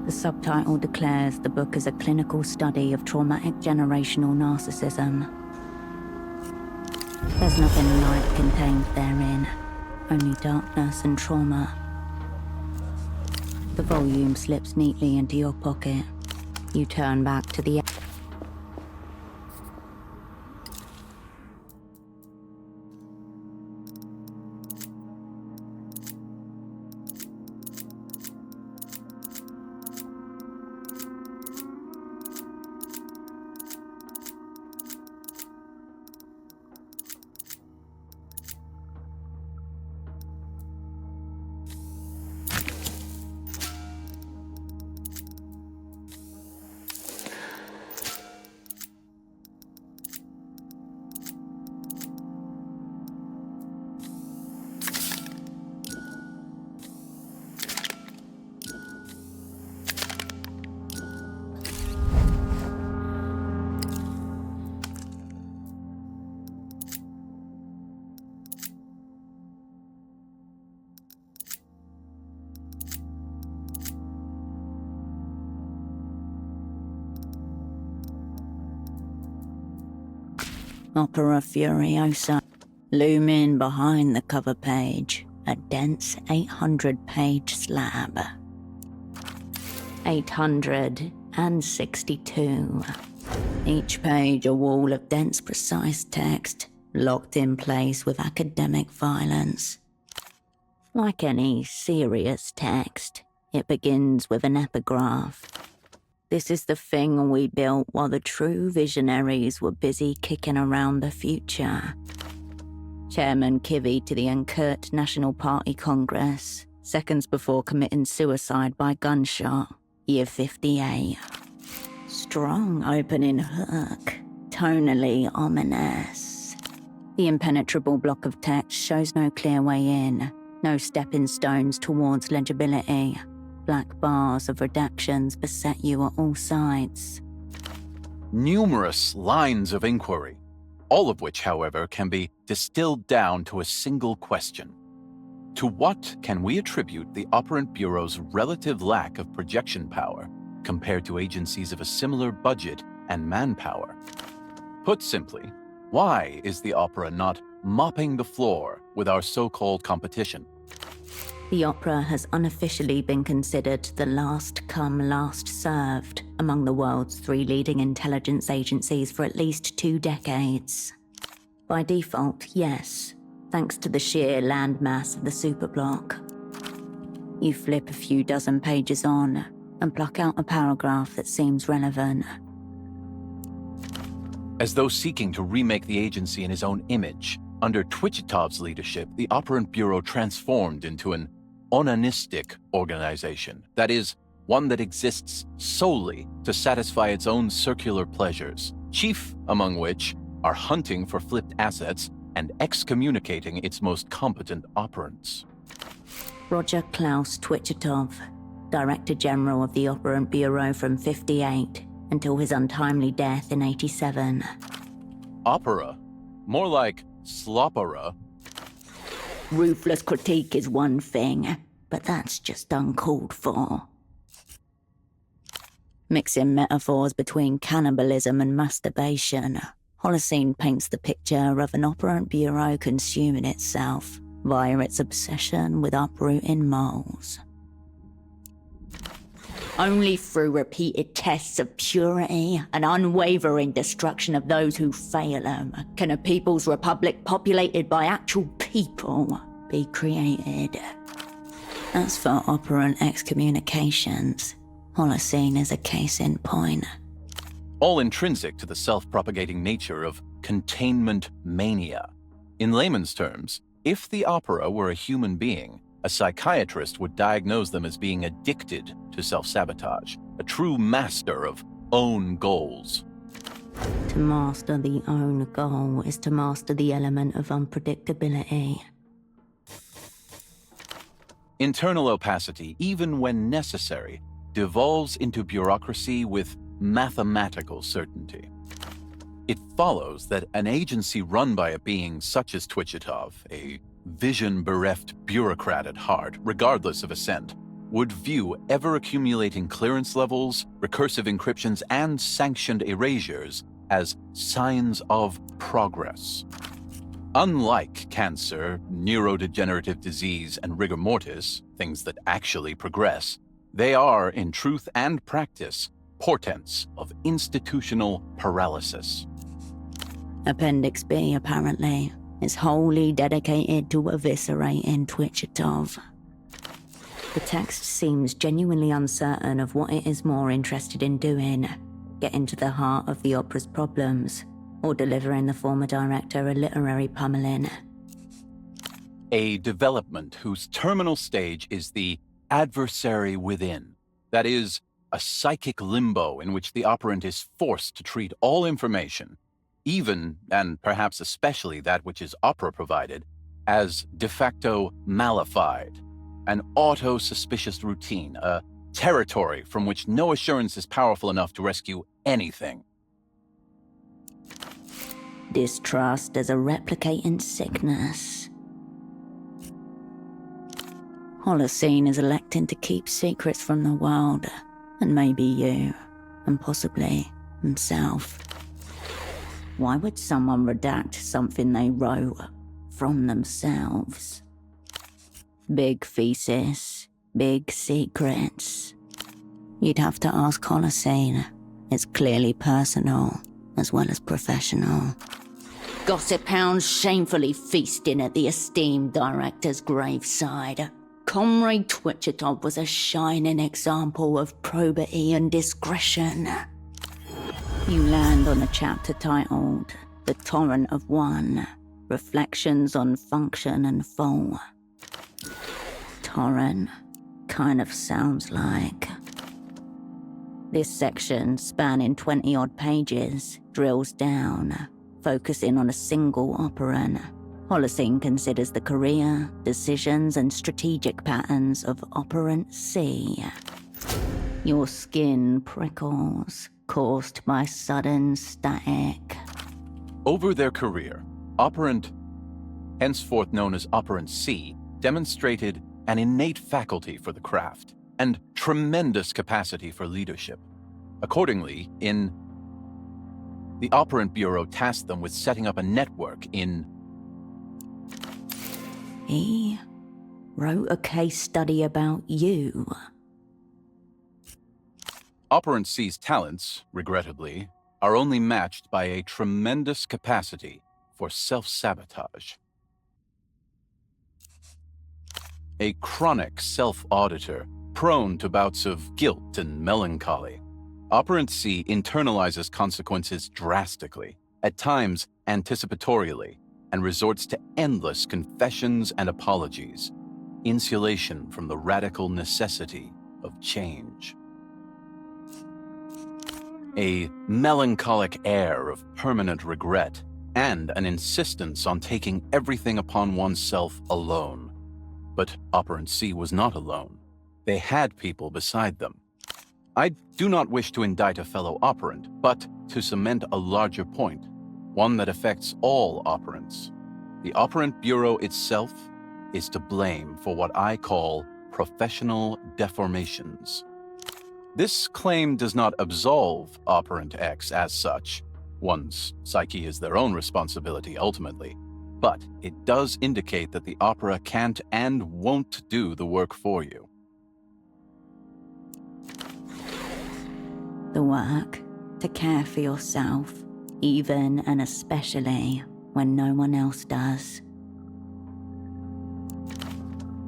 The subtitle declares the book is a clinical study of traumatic generational narcissism. There's nothing light contained therein, only darkness and trauma. The volume slips neatly into your pocket. You turn back to the Opera Furiosa. Looming behind the cover page, a dense 800-page slab. 862. Each page a wall of dense, precise text, locked in place with academic violence. Like any serious text, it begins with an epigraph. This is the thing we built while the true visionaries were busy kicking around the future. Chairman Kivy to the Unkurt National Party Congress, seconds before committing suicide by gunshot, year 58. Strong opening hook, tonally ominous. The impenetrable block of text shows no clear way in, no stepping stones towards legibility. Black bars of redactions beset you at all sides. Numerous lines of inquiry, all of which, however, can be distilled down to a single question. To what can we attribute the Operant Bureau's relative lack of projection power compared to agencies of a similar budget and manpower? Put simply, why is the Opera not mopping the floor with our so-called competition? The Opera has unofficially been considered the last come, last served among the world's 3 leading intelligence agencies for at least 2 decades. By default, yes, thanks to the sheer landmass of the superblock. You flip a few dozen pages on and pluck out a paragraph that seems relevant. As though seeking to remake the agency in his own image, under Twichitov's leadership, the Operant Bureau transformed into an onanistic organization, that is, one that exists solely to satisfy its own circular pleasures, chief among which are hunting for flipped assets and excommunicating its most competent operants. Roger Klaus Twitchetov, Director General of the Operant Bureau from 58 until his untimely death in 87. Opera? More like slopera. Ruthless critique is one thing, but that's just uncalled for. Mixing metaphors between cannibalism and masturbation, Holocene paints the picture of an operant bureau consuming itself via its obsession with uprooting moles. Only through repeated tests of purity and unwavering destruction of those who fail them can a people's republic populated by actual people be created. As for operant excommunications, Holocene is a case in point. All intrinsic to the self-propagating nature of containment mania. In layman's terms, if the opera were a human being, a psychiatrist would diagnose them as being addicted to self-sabotage, a true master of own goals. To master the own goal is to master the element of unpredictability. Internal opacity, even when necessary, devolves into bureaucracy with mathematical certainty. It follows that an agency run by a being such as Twitchetov, a vision-bereft bureaucrat at heart, regardless of assent, would view ever-accumulating clearance levels, recursive encryptions, and sanctioned erasures as signs of progress. Unlike cancer, neurodegenerative disease, and rigor mortis, things that actually progress, they are, in truth and practice, portents of institutional paralysis. Appendix B, apparently, is wholly dedicated to eviscerating Twitchetov. The text seems genuinely uncertain of what it is more interested in doing, getting to the heart of the opera's problems, or delivering the former director a literary pummeling. A development whose terminal stage is the adversary within. That is, a psychic limbo in which the operant is forced to treat all information, even, and perhaps especially that which is opera-provided, as de facto malified, an auto-suspicious routine, a territory from which no assurance is powerful enough to rescue anything. Distrust as a replicating sickness. Holocene is electing to keep secrets from the world, and maybe you, and possibly himself. Why would someone redact something they wrote from themselves? Big thesis, big secrets. You'd have to ask Holocene. It's clearly personal, as well as professional. Gossip hounds shamefully feasting at the esteemed director's graveside. Comrade Twitchetov was a shining example of probity and discretion. You land on a chapter titled The Torrent of One, Reflections on Function and Fall. Torrent kind of sounds like. This section, spanning 20-odd pages, drills down, focusing on a single operand. Holocene considers the career, decisions, and strategic patterns of Operant C. Your skin prickles, caused by sudden static. Over their career, Operant, henceforth known as Operant C, demonstrated an innate faculty for the craft and tremendous capacity for leadership. Accordingly, the Operant Bureau tasked them with setting up a network in... He wrote a case study about you. Operant C's talents, regrettably, are only matched by a tremendous capacity for self-sabotage. A chronic self-auditor, prone to bouts of guilt and melancholy. Operant C internalizes consequences drastically, at times anticipatorially, and resorts to endless confessions and apologies, insulation from the radical necessity of change. A melancholic air of permanent regret, and an insistence on taking everything upon oneself alone. But Operant C was not alone. They had people beside them. I do not wish to indict a fellow operant, but to cement a larger point, one that affects all operants. The Operant Bureau itself is to blame for what I call professional deformations. This claim does not absolve Operant X as such. One's psyche is their own responsibility ultimately, but it does indicate that the opera can't and won't do the work for you. The work to care for yourself, even and especially when no one else does.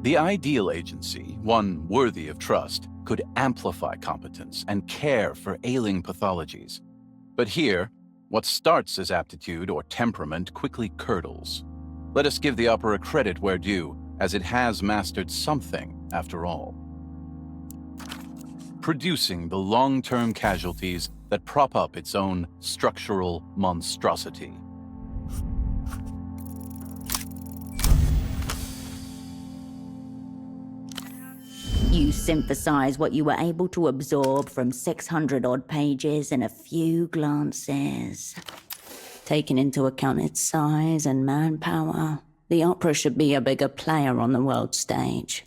The ideal agency, one worthy of trust, could amplify competence and care for ailing pathologies. But here, what starts as aptitude or temperament quickly curdles. Let us give the opera credit where due, as it has mastered something after all. Producing the long-term casualties that prop up its own structural monstrosity. You synthesize what you were able to absorb from 600-odd pages in a few glances. Taking into account its size and manpower, the opera should be a bigger player on the world stage.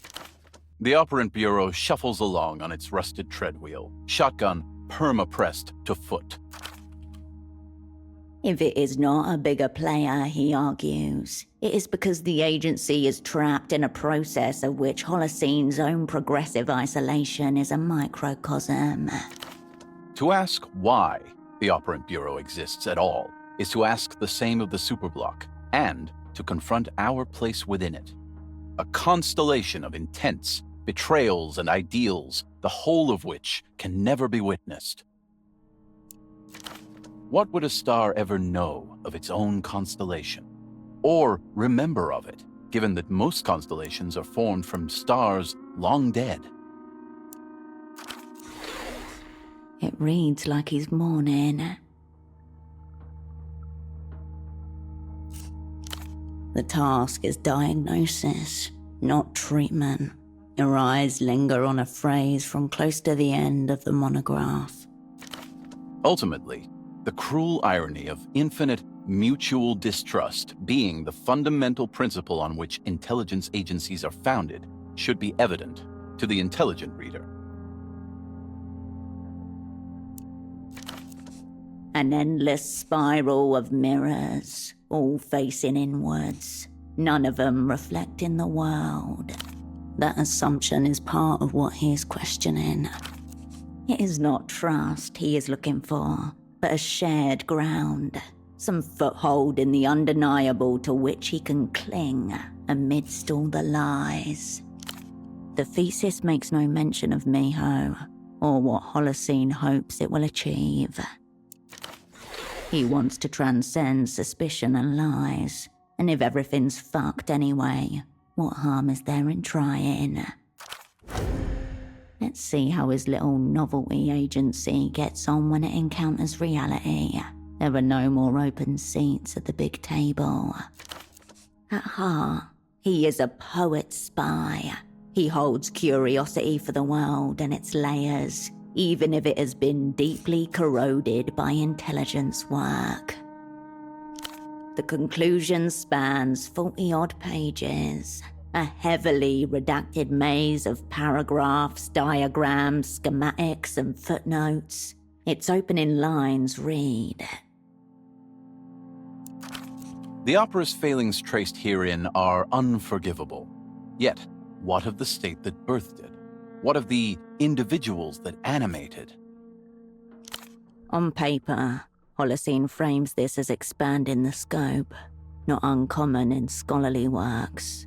The Operant Bureau shuffles along on its rusted treadwheel, shotgun perma-pressed to foot. If it is not a bigger player, he argues, it is because the agency is trapped in a process of which Holocene's own progressive isolation is a microcosm. To ask why the Operant Bureau exists at all is to ask the same of the superblock, and to confront our place within it. A constellation of intents, betrayals, and ideals, the whole of which can never be witnessed. What would a star ever know of its own constellation? Or remember of it, given that most constellations are formed from stars long dead? It reads like he's mourning. The task is diagnosis, not treatment. Your eyes linger on a phrase from close to the end of the monograph. Ultimately, the cruel irony of infinite mutual distrust being the fundamental principle on which intelligence agencies are founded should be evident to the intelligent reader. An endless spiral of mirrors, all facing inwards, none of them reflecting the world. That assumption is part of what he is questioning. It is not trust he is looking for, but a shared ground, some foothold in the undeniable to which he can cling amidst all the lies. The thesis makes no mention of Miho, or what Holocene hopes it will achieve. He wants to transcend suspicion and lies, and if everything's fucked anyway, what harm is there in trying? Let's see how his little novelty agency gets on when it encounters reality. There are no more open seats at the big table. At heart, he is a poet spy. He holds curiosity for the world and its layers, even if it has been deeply corroded by intelligence work. The conclusion spans 40-odd pages, a heavily redacted maze of paragraphs, diagrams, schematics, and footnotes. Its opening lines read: The opera's failings traced herein are unforgivable. Yet, what of the state that birthed it? What of the individuals that animated? On paper, Holocene frames this as expanding the scope, not uncommon in scholarly works.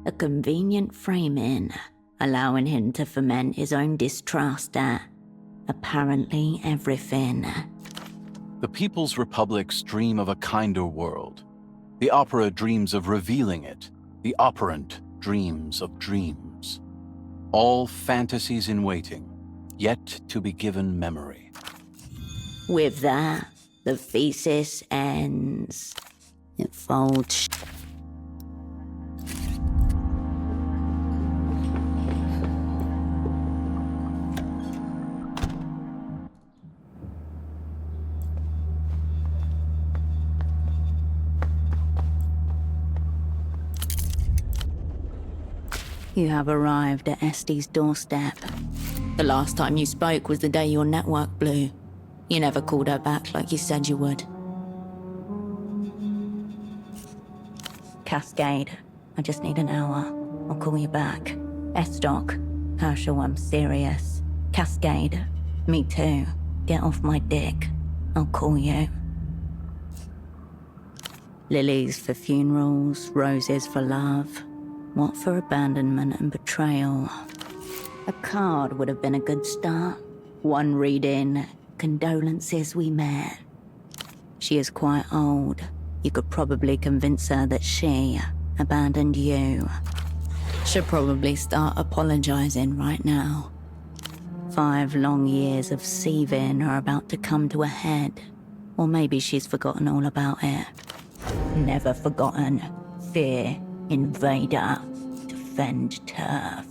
A convenient framing, allowing him to ferment his own distrust at apparently everything. The People's Republics dream of a kinder world. The opera dreams of revealing it. The operant dreams of dreams. All fantasies in waiting, yet to be given memory. With that, the thesis ends. It folds You have arrived at Este's doorstep. The last time you spoke was the day your network blew. You never called her back like you said you would. Cascade, I just need an hour. I'll call you back. ESTOC, Herschel, I'm serious. Cascade, me too. Get off my dick. I'll call you. Lilies for funerals, roses for love. What for abandonment and betrayal? A card would have been a good start. One reading, condolences we met. She is quite old. You could probably convince her that she abandoned you. Should probably start apologizing right now. 5 long years of seething are about to come to a head. Or maybe she's forgotten all about it. Never forgotten. Fear, invader, defend turf.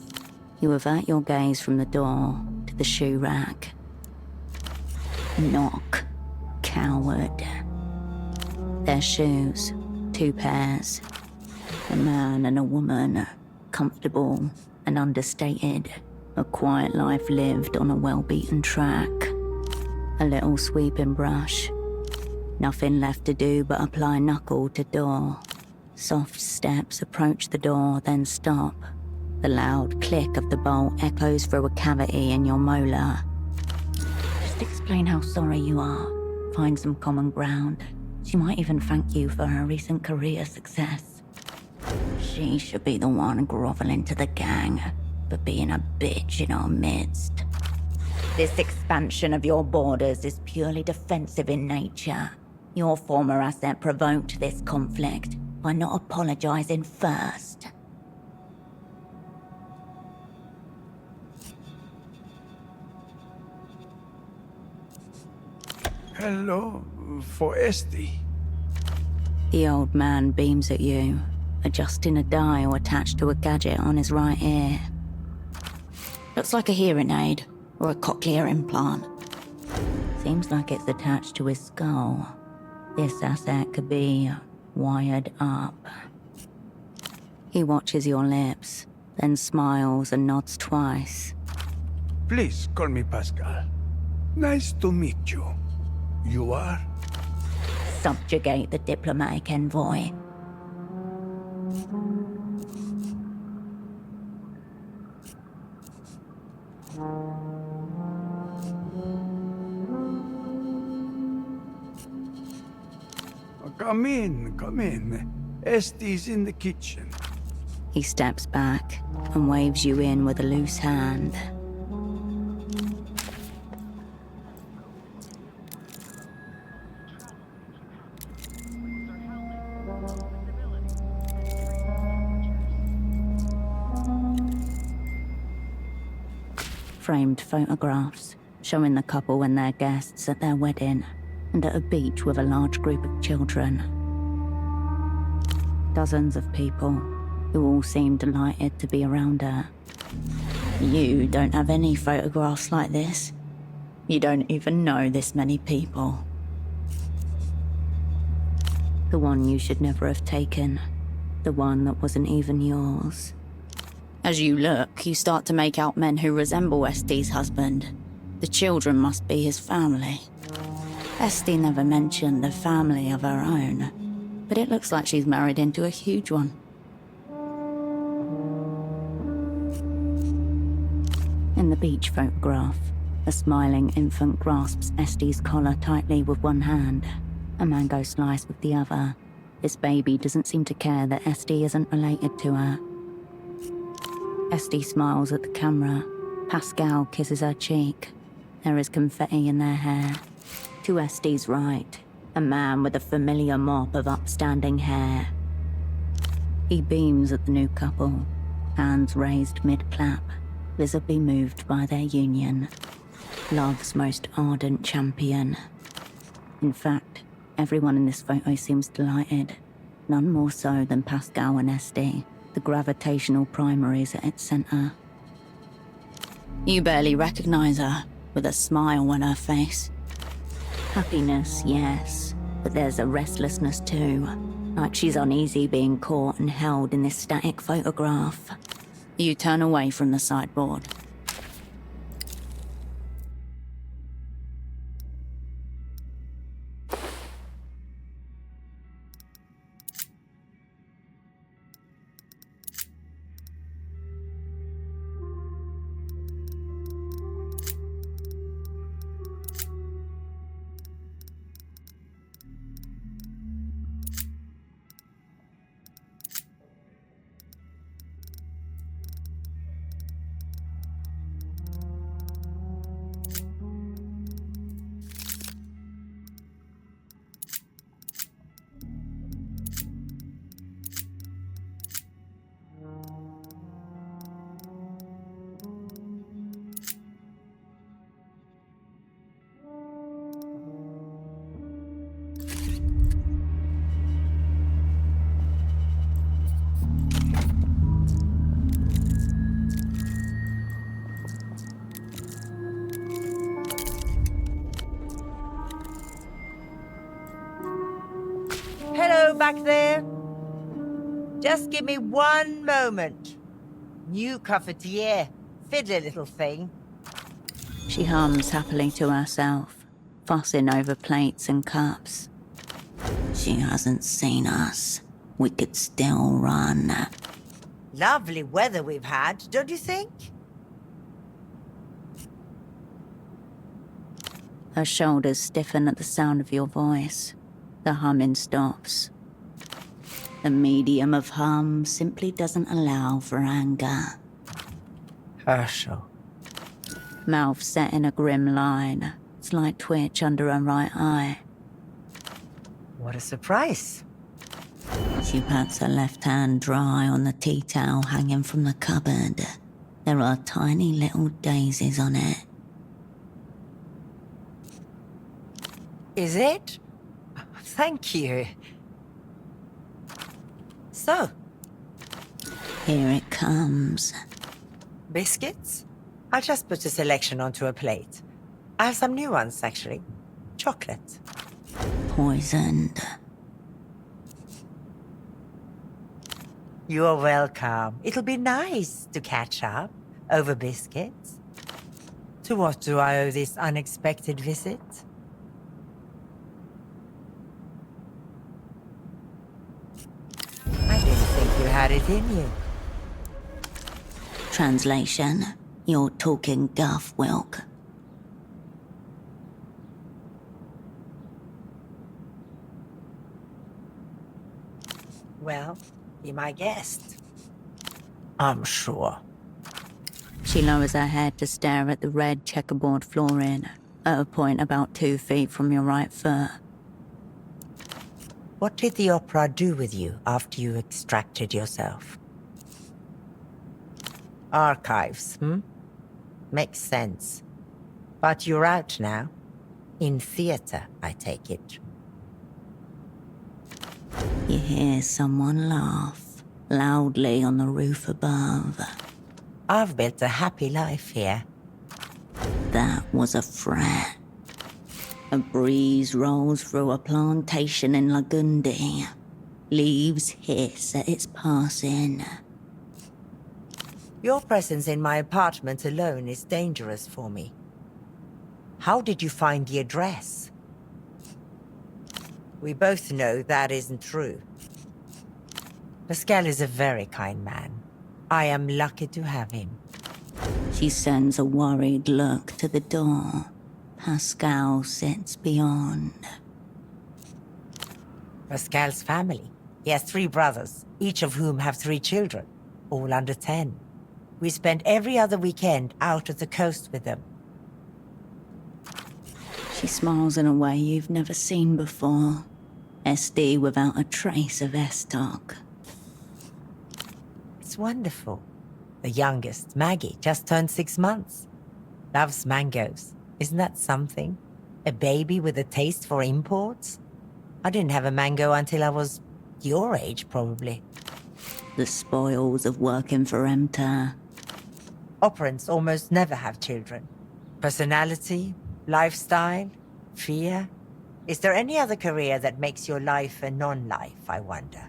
You avert your gaze from the door to the shoe rack. Knock, coward. Their shoes, 2 pairs. A man and a woman, comfortable and understated. A quiet life lived on a well-beaten track. A little sweeping brush. Nothing left to do but apply knuckle to door. Soft steps approach the door, then stop. The loud click of the bolt echoes through a cavity in your molar. Just explain how sorry you are. Find some common ground. She might even thank you for her recent career success. She should be the one groveling to the gang for being a bitch in our midst. This expansion of your borders is purely defensive in nature. Your former asset provoked this conflict by not apologizing first. Hello, for Este. The old man beams at you, adjusting a dial attached to a gadget on his right ear. Looks like a hearing aid or a cochlear implant. Seems like it's attached to his skull. This asset could be wired up. He watches your lips, then smiles and nods twice. Please call me Pascal. Nice to meet you. You are? Subjugate the diplomatic envoy. Come in, come in. Este's in the kitchen. He steps back and waves you in with a loose hand. Framed photographs showing the couple and their guests at their wedding and at a beach with a large group of children. Dozens of people who all seem delighted to be around her. You don't have any photographs like this. You don't even know this many people. The one you should never have taken. The one that wasn't even yours. As you look, you start to make out men who resemble Este's husband. The children must be his family. Este never mentioned the family of her own, but it looks like she's married into a huge one. In the beach photograph, a smiling infant grasps Este's collar tightly with one hand, a mango slice with the other. This baby doesn't seem to care that Este isn't related to her. Este smiles at the camera. Pascal kisses her cheek. There is confetti in their hair. To Este's right, a man with a familiar mop of upstanding hair. He beams at the new couple, hands raised mid-clap, visibly moved by their union. Love's most ardent champion. In fact, everyone in this photo seems delighted. None more so than Pascal and Este, the gravitational primaries at its center. You barely recognize her, with a smile on her face. Happiness, yes, but there's a restlessness too, like she's uneasy being caught and held in this static photograph. You turn away from the sideboard. Hello back there. Just give me one moment. New cafetiere. Fiddly little thing. She hums happily to herself, fussing over plates and cups. She hasn't seen us. We could still run. Lovely weather we've had, don't you think? Her shoulders stiffen at the sound of your voice. The humming stops. The medium of hum simply doesn't allow for anger. Herschel. Mouth set in a grim line. Slight twitch under her right eye. What a surprise. She pats her left hand dry on the tea towel hanging from the cupboard. There are tiny little daisies on it. Is it? Thank you. So, Here it comes. biscuits? I'll just put a selection onto a plate. I have some new ones, actually. Chocolate. Poisoned. You're welcome. It'll be nice to catch up over biscuits. To what do I owe this unexpected visit? I didn't think you had it in you. Translation. You're talking guff, Wilk. Well, be my guest. I'm sure. She lowers her head to stare at the red checkerboard flooring, at a point about 2 feet from your right foot. What did the opera do with you after you extracted yourself? Archives, Makes sense. But you're out now. In theater, I take it. You hear someone laugh, loudly on the roof above. I've built a happy life here. That was a threat. A breeze rolls through a plantation in Lagundi. Leaves hiss at its passing. Your presence in my apartment alone is dangerous for me. How did you find the address? We both know that isn't true. Pascal is a very kind man. I am lucky to have him. She sends a worried look to the door. Pascal sits beyond. Pascal's family. He has 3 brothers, each of whom have 3 children, all under 10. We spend every other weekend out at the coast with them. She smiles in a way you've never seen before. SD without a trace of ESTOC. It's wonderful. The youngest, Maggie, just turned 6 months. Loves mangoes. Isn't that something? A baby with a taste for imports? I didn't have a mango until I was your age, probably. The spoils of working for EMTA. Operants almost never have children. Personality, lifestyle, fear. Is there any other career that makes your life a non-life, I wonder?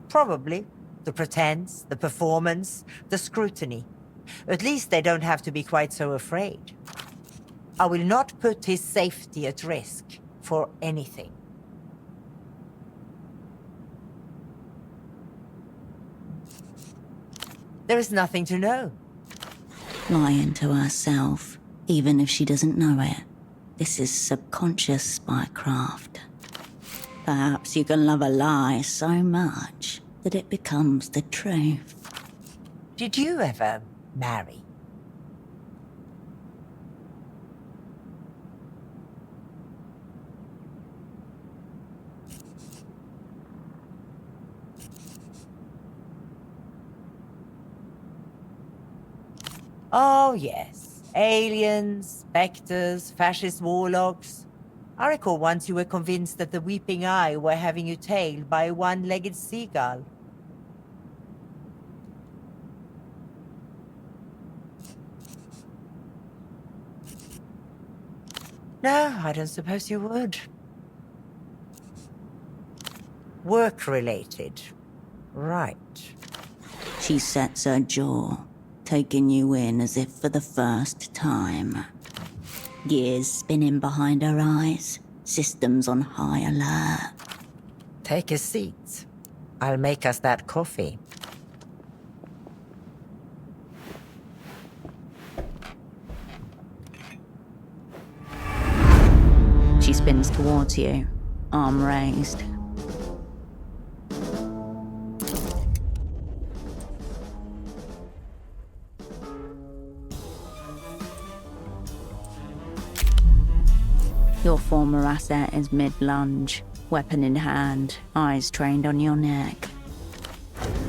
Probably. The pretense, the performance, the scrutiny. At least they don't have to be quite so afraid. I will not put his safety at risk for anything. There is nothing to know. Lying to herself, even if she doesn't know it. This is subconscious spycraft. Perhaps you can love a lie so much that it becomes the truth. Did you ever marry? Oh, yes. Aliens, specters, fascist warlocks. I recall once you were convinced that the Weeping Eye were having you tailed by a one-legged seagull. No, I don't suppose you would. Work-related. Right. She sets her jaw, taking you in as if for the first time. Gears spinning behind her eyes, systems on high alert. Take a seat. I'll make us that coffee. She spins towards you, arm raised. Your former asset is mid-lunge, weapon in hand, eyes trained on your neck.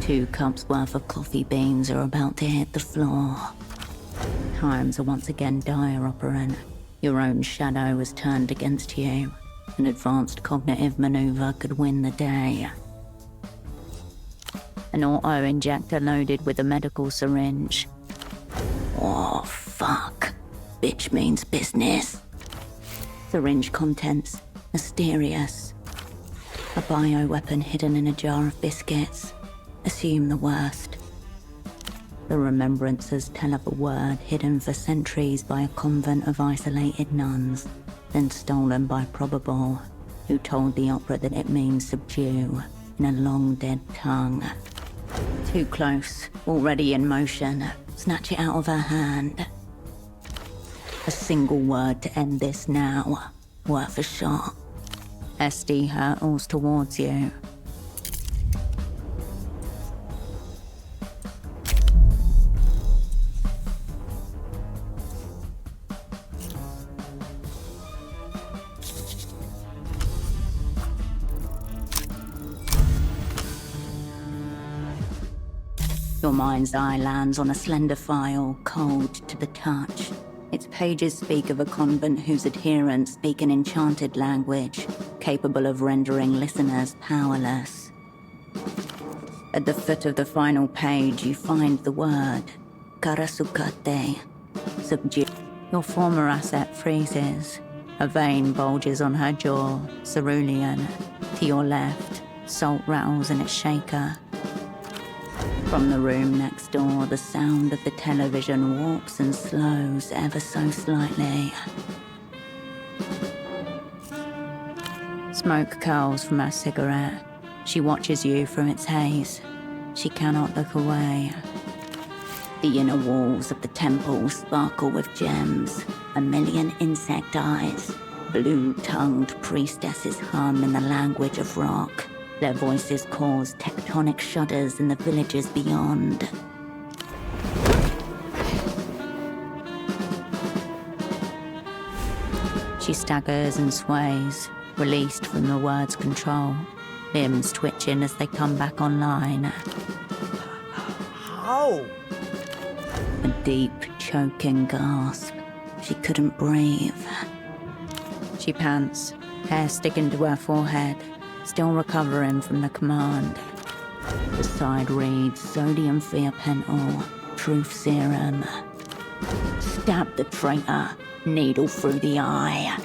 2 cups worth of coffee beans are about to hit the floor. Times are once again dire, operant. Your own shadow is turned against you. An advanced cognitive maneuver could win the day. An auto-injector loaded with a medical syringe. Oh, fuck. Bitch means business. Syringe contents, mysterious. A bioweapon hidden in a jar of biscuits. Assume the worst. The remembrances tell of a word hidden for centuries by a convent of isolated nuns, then stolen by Probable, who told the opera that it means subdue, in a long dead tongue. Too close, already in motion. Snatch it out of her hand. A single word to end this now. Worth a shot. SD hurtles towards you. Your mind's eye lands on a slender file, cold to the touch. Its pages speak of a convent whose adherents speak an enchanted language, capable of rendering listeners powerless. At the foot of the final page, you find the word, Karasukate, subdue. Your former asset freezes. A vein bulges on her jaw, cerulean. To your left, salt rattles in its shaker. From the room next door, the sound of the television warps and slows ever so slightly. Smoke curls from her cigarette. She watches you from its haze. She cannot look away. The inner walls of the temple sparkle with gems. A million insect eyes. Blue-tongued priestesses hum in the language of rock. Their voices cause tectonic shudders in the villages beyond. She staggers and sways, released from the word's control, limbs twitching as they come back online. How? A deep, choking gasp. She couldn't breathe. She pants, hair sticking to her forehead, still recovering from the command. The side reads sodium thiopental, truth serum. Stab the traitor, needle through the eye.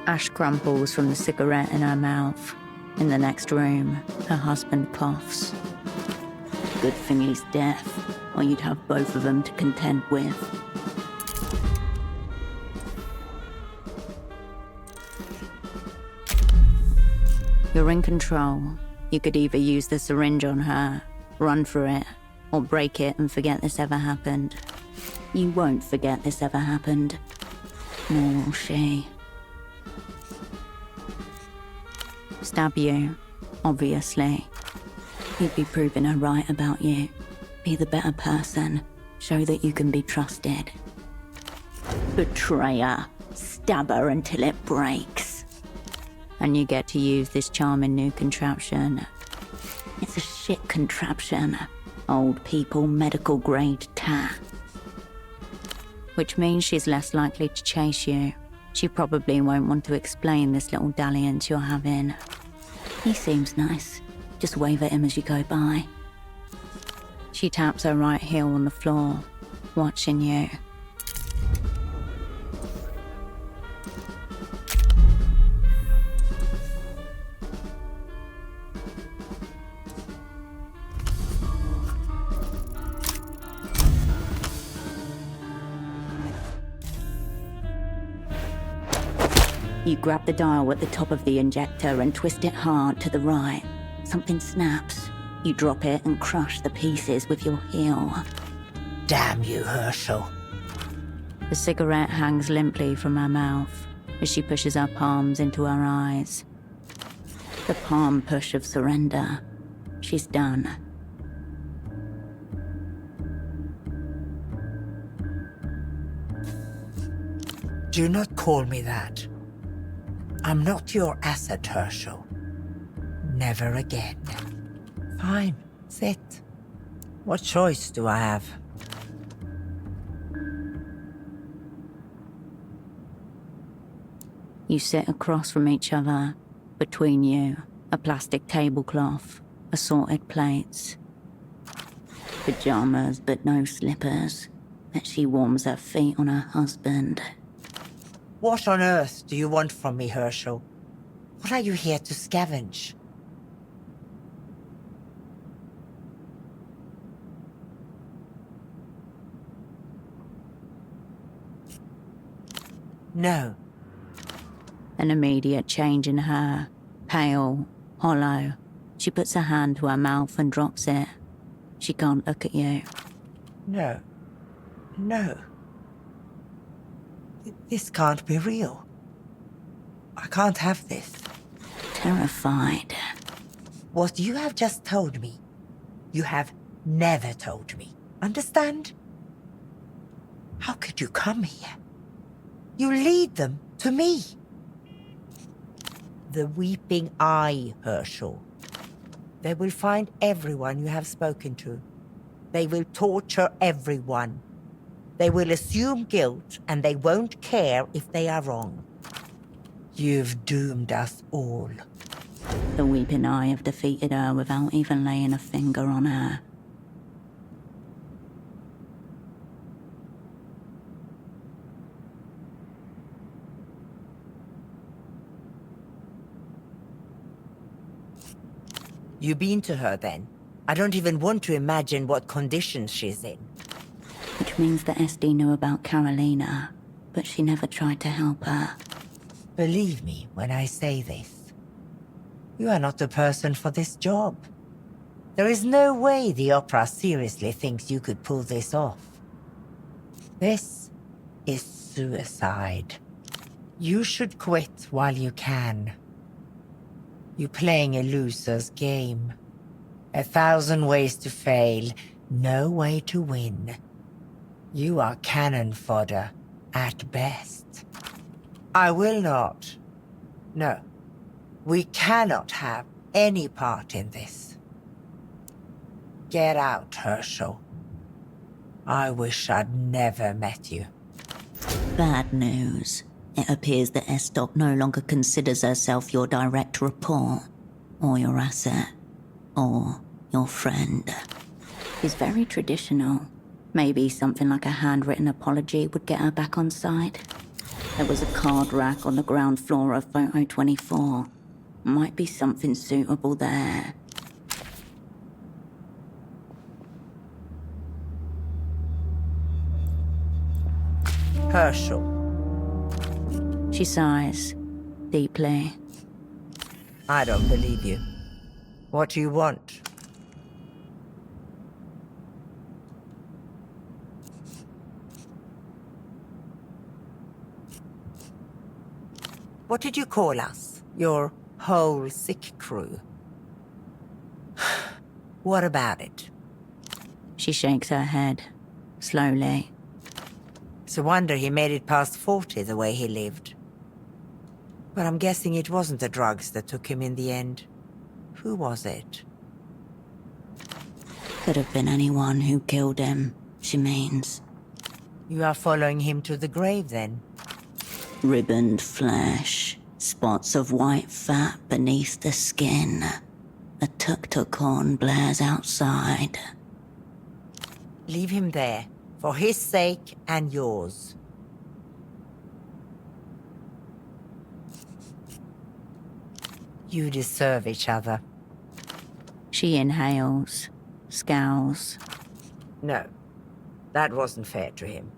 Ash crumples from the cigarette in her mouth. In the next room, her husband coughs. Good thing he's deaf, or you'd have both of them to contend with. You're in control. You could either use the syringe on her, run for it, or break it and forget this ever happened. You won't forget this ever happened. Nor will she. Stab you, obviously. You'd be proving her right about you. Be the better person. Show that you can be trusted. Betray her. Stab her until it breaks. And you get to use this charming new contraption. It's a shit contraption. Old people medical grade tat. Which means she's less likely to chase you. She probably won't want to explain this little dalliance you're having. He seems nice. Just wave at him as you go by. She taps her right heel on the floor, watching you. You grab the dial at the top of the injector and twist it hard to the right. Something snaps. You drop it and crush the pieces with your heel. Damn you, Herschel. The cigarette hangs limply from her mouth as she pushes her palms into her eyes. The palm push of surrender. She's done. Do not call me that. I'm not your asset, Herschel. Never again. Fine, sit. What choice do I have? You sit across from each other. Between you, a plastic tablecloth, assorted plates. Pajamas, but no slippers. That she warms her feet on her husband. What on earth do you want from me, Herschel? What are you here to scavenge? No. An immediate change in her. Pale, hollow. She puts her hand to her mouth and drops it. She can't look at you. No. No. This can't be real. I can't have this. Terrified. What you have just told me, you have never told me. Understand? How could you come here? You lead them to me. The weeping eye, Herschel. They will find everyone you have spoken to. They will torture everyone. They will assume guilt, and they won't care if they are wrong. You've doomed us all. The weeping eye have defeated her without even laying a finger on her. You've been to her, then? I don't even want to imagine what conditions she's in. Which means that SD knew about Carolina, but she never tried to help her. Believe me when I say this. You are not the person for this job. There is no way the Opera seriously thinks you could pull this off. This is suicide. You should quit while you can. You're playing a loser's game. 1,000 ways to fail, no way to win. You are cannon fodder, at best. I will not. No. We cannot have any part in this. Get out, Herschel. I wish I'd never met you. Bad news. It appears that ESTOC no longer considers herself your direct report, or your asset, or your friend. She's very traditional. Maybe something like a handwritten apology would get her back on side. There was a card rack on the ground floor of Photo 24. Might be something suitable there. Herschel. She sighs, deeply. I don't believe you. What do you want? What did you call us? Your whole sick crew? What about it? She shakes her head, slowly. It's a wonder he made it past 40 the way he lived. But I'm guessing it wasn't the drugs that took him in the end. Who was it? Could have been anyone who killed him, she means. You are following him to the grave, then? Ribboned flesh, spots of white fat beneath the skin. A tuk-tuk horn blares outside. Leave him there, for his sake and yours. You deserve each other. She inhales, scowls. No, that wasn't fair to him.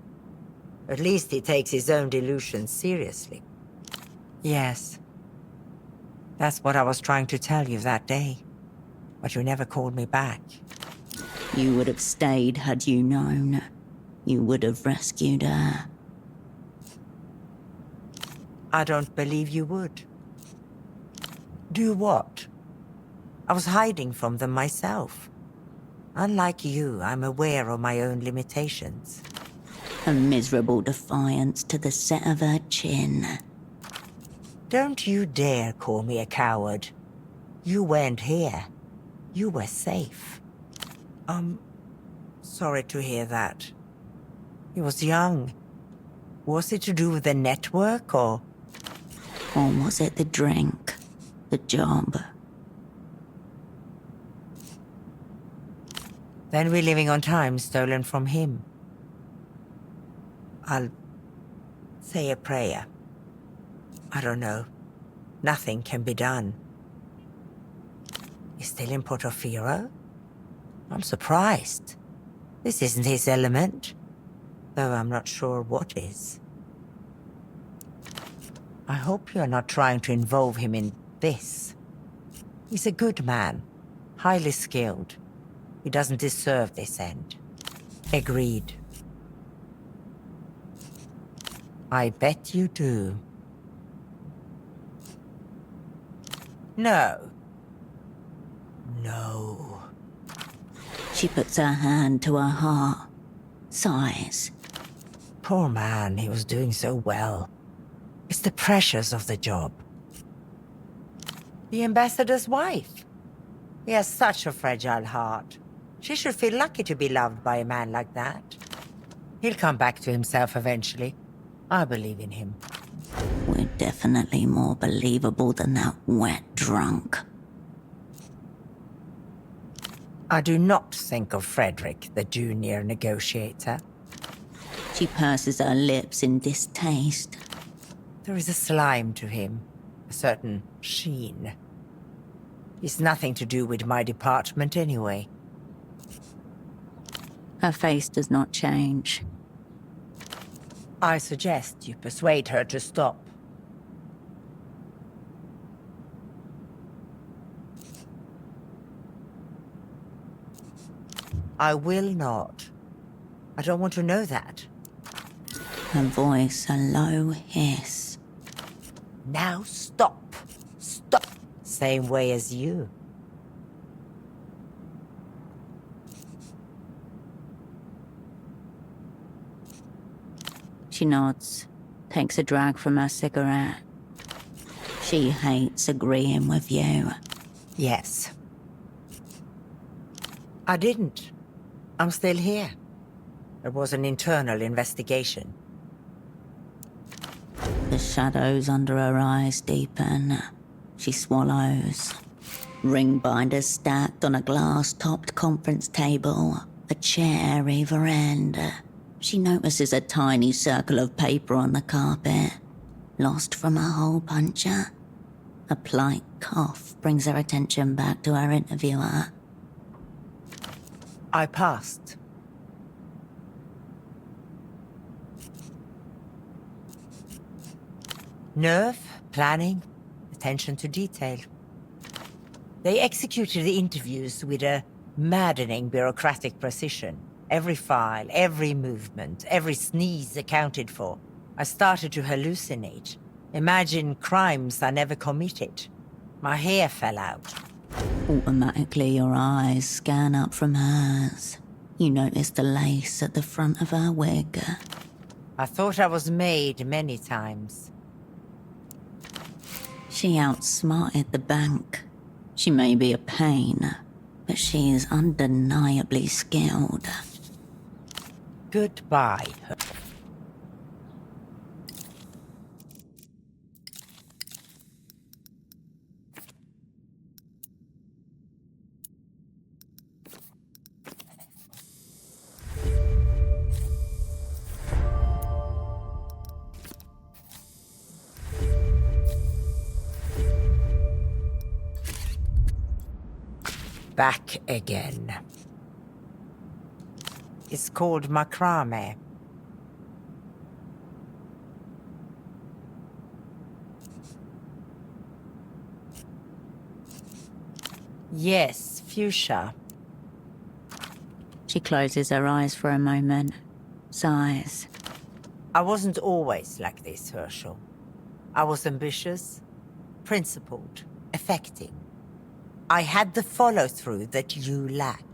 At least he takes his own delusions seriously. Yes. That's what I was trying to tell you that day. But you never called me back. You would have stayed had you known. You would have rescued her. I don't believe you would. Do what? I was hiding from them myself. Unlike you, I'm aware of my own limitations. A miserable defiance to the set of her chin. Don't you dare call me a coward. You weren't here. You were safe. Sorry to hear that. He was young. Was it to do with the network, or...? Or was it the drink? The job? Then we're living on time stolen from him. I'll say a prayer. I don't know. Nothing can be done. He's still in Portofino? I'm surprised. This isn't his element, though I'm not sure what is. I hope you're not trying to involve him in this. He's a good man, highly skilled. He doesn't deserve this end. Agreed. I bet you do. No. No. She puts her hand to her heart, sighs. Poor man, he was doing so well. It's the pressures of the job. The ambassador's wife. He has such a fragile heart. She should feel lucky to be loved by a man like that. He'll come back to himself eventually. I believe in him. We're definitely more believable than that wet drunk. I do not think of Frederick, the junior negotiator. She purses her lips in distaste. There is a slime to him, a certain sheen. It's nothing to do with my department anyway. Her face does not change. I suggest you persuade her to stop. I will not. I don't want to know that. Her voice a low hiss. Now stop. Stop. Same way as you. She nods, takes a drag from her cigarette. She hates agreeing with you. Yes. I didn't. I'm still here. There was an internal investigation. The shadows under her eyes deepen. She swallows. Ring binders stacked on a glass-topped conference table. A chair either end. She notices a tiny circle of paper on the carpet. Lost from a hole puncher. A polite cough brings her attention back to our interviewer. I passed. Nerve, planning, attention to detail. They executed the interviews with a maddening bureaucratic precision. Every file, every movement, every sneeze accounted for. I started to hallucinate. Imagine crimes I never committed. My hair fell out. Automatically, your eyes scan up from hers. You notice the lace at the front of her wig. I thought I was made many times. She outsmarted the bank. She may be a pain, but she is undeniably skilled. Goodbye. Back again. It's called macrame. Yes, fuchsia. She closes her eyes for a moment, sighs. I wasn't always like this, Herschel. I was ambitious, principled, affecting. I had the follow-through that you lack.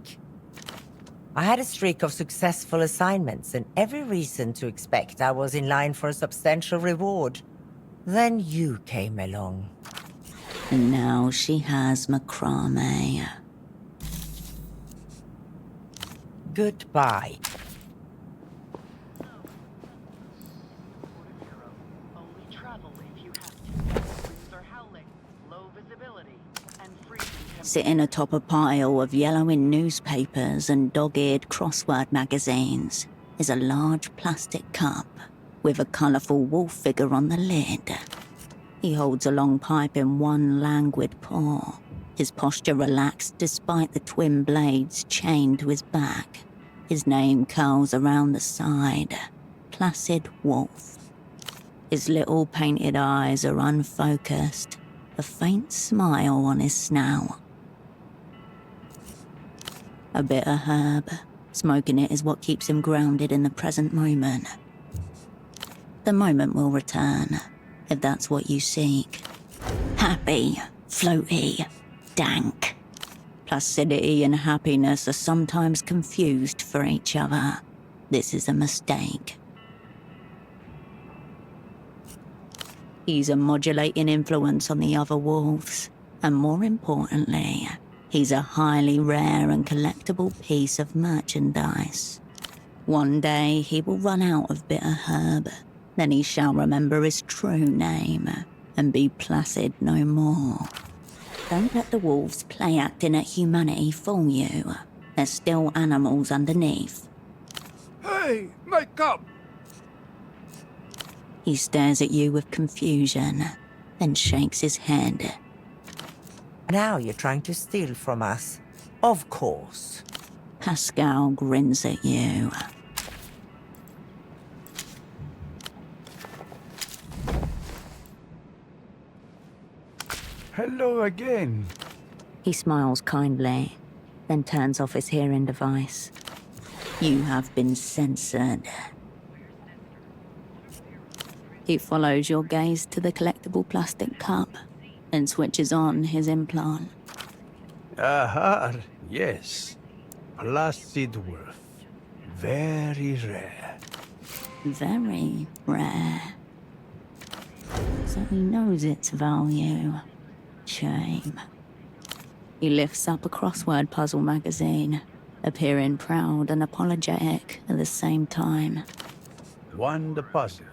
I had a streak of successful assignments and every reason to expect I was in line for a substantial reward. Then you came along. And now she has macrame. Goodbye. Only travel if you have to. Winds are howling, low visibility, and freezing temperatures. Sitting atop a pile of yellowing newspapers and dog-eared crossword magazines is a large plastic cup with a colourful wolf figure on the lid. He holds a long pipe in one languid paw, his posture relaxed despite the twin blades chained to his back. His name curls around the side, Placid Wolf. His little painted eyes are unfocused, a faint smile on his snout. A bitter herb. Smoking it is what keeps him grounded in the present moment. The moment will return, if that's what you seek. Happy, floaty, dank. Placidity and happiness are sometimes confused for each other. This is a mistake. He's a modulating influence on the other wolves, and more importantly, he's a highly rare and collectible piece of merchandise. One day he will run out of bitter herb, then he shall remember his true name and be placid no more. Don't let the wolves play acting at humanity fool you. There's still animals underneath. Hey, my cup! He stares at you with confusion, then shakes his head. Now you're trying to steal from us. Of course. Pascal grins at you. Hello again. He smiles kindly, then turns off his hearing device. You have been censored. He follows your gaze to the collectible plastic cup, then switches on his implant. Aha, yes. Placid Wolf. Very rare. Very rare. So he knows its value. Shame. He lifts up a crossword puzzle magazine, appearing proud and apologetic at the same time. One the puzzle.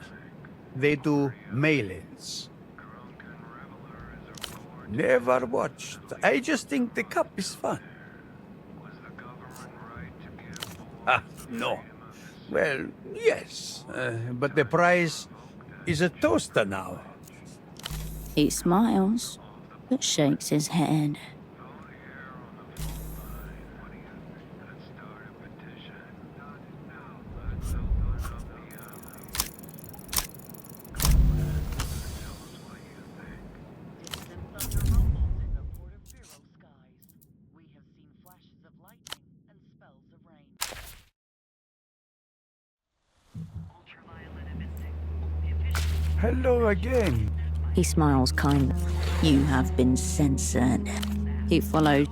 They do mail-ins. Never watched. I just think the cup is fun. Ah, no. Well, yes. But the prize is a toaster now. He smiles, but shakes his head. Distant thunder rumbles in the Port of Pharaoh skies. We have seen flashes of lightning and spells of rain. Ultraviolet emitting. The efficiency Hello again. He smiles kindly. You have been censored. He followed.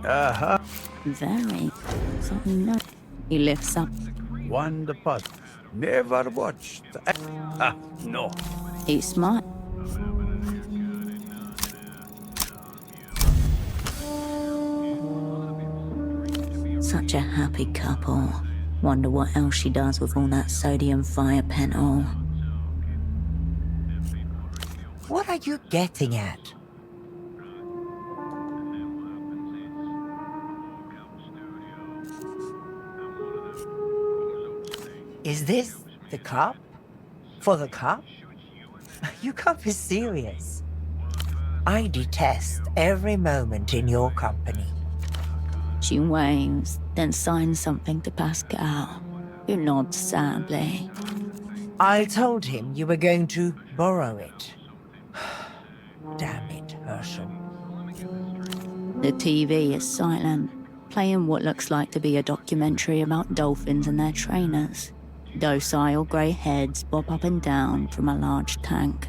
Aha. Very. Something no. He lifts up. One the pot. Never watched. Ah, no. He smiles. Such a happy couple. Wonder what else she does with all that sodium fire pental. What are you getting at? Is this the cup? For the cup? You can't be serious. I detest every moment in your company. She waves, then signs something to Pascal, who nods sadly. I told him you were going to borrow it. Damn it, Herschel. The TV is silent, playing what looks like to be a documentary about dolphins and their trainers. Docile grey heads bob up and down from a large tank.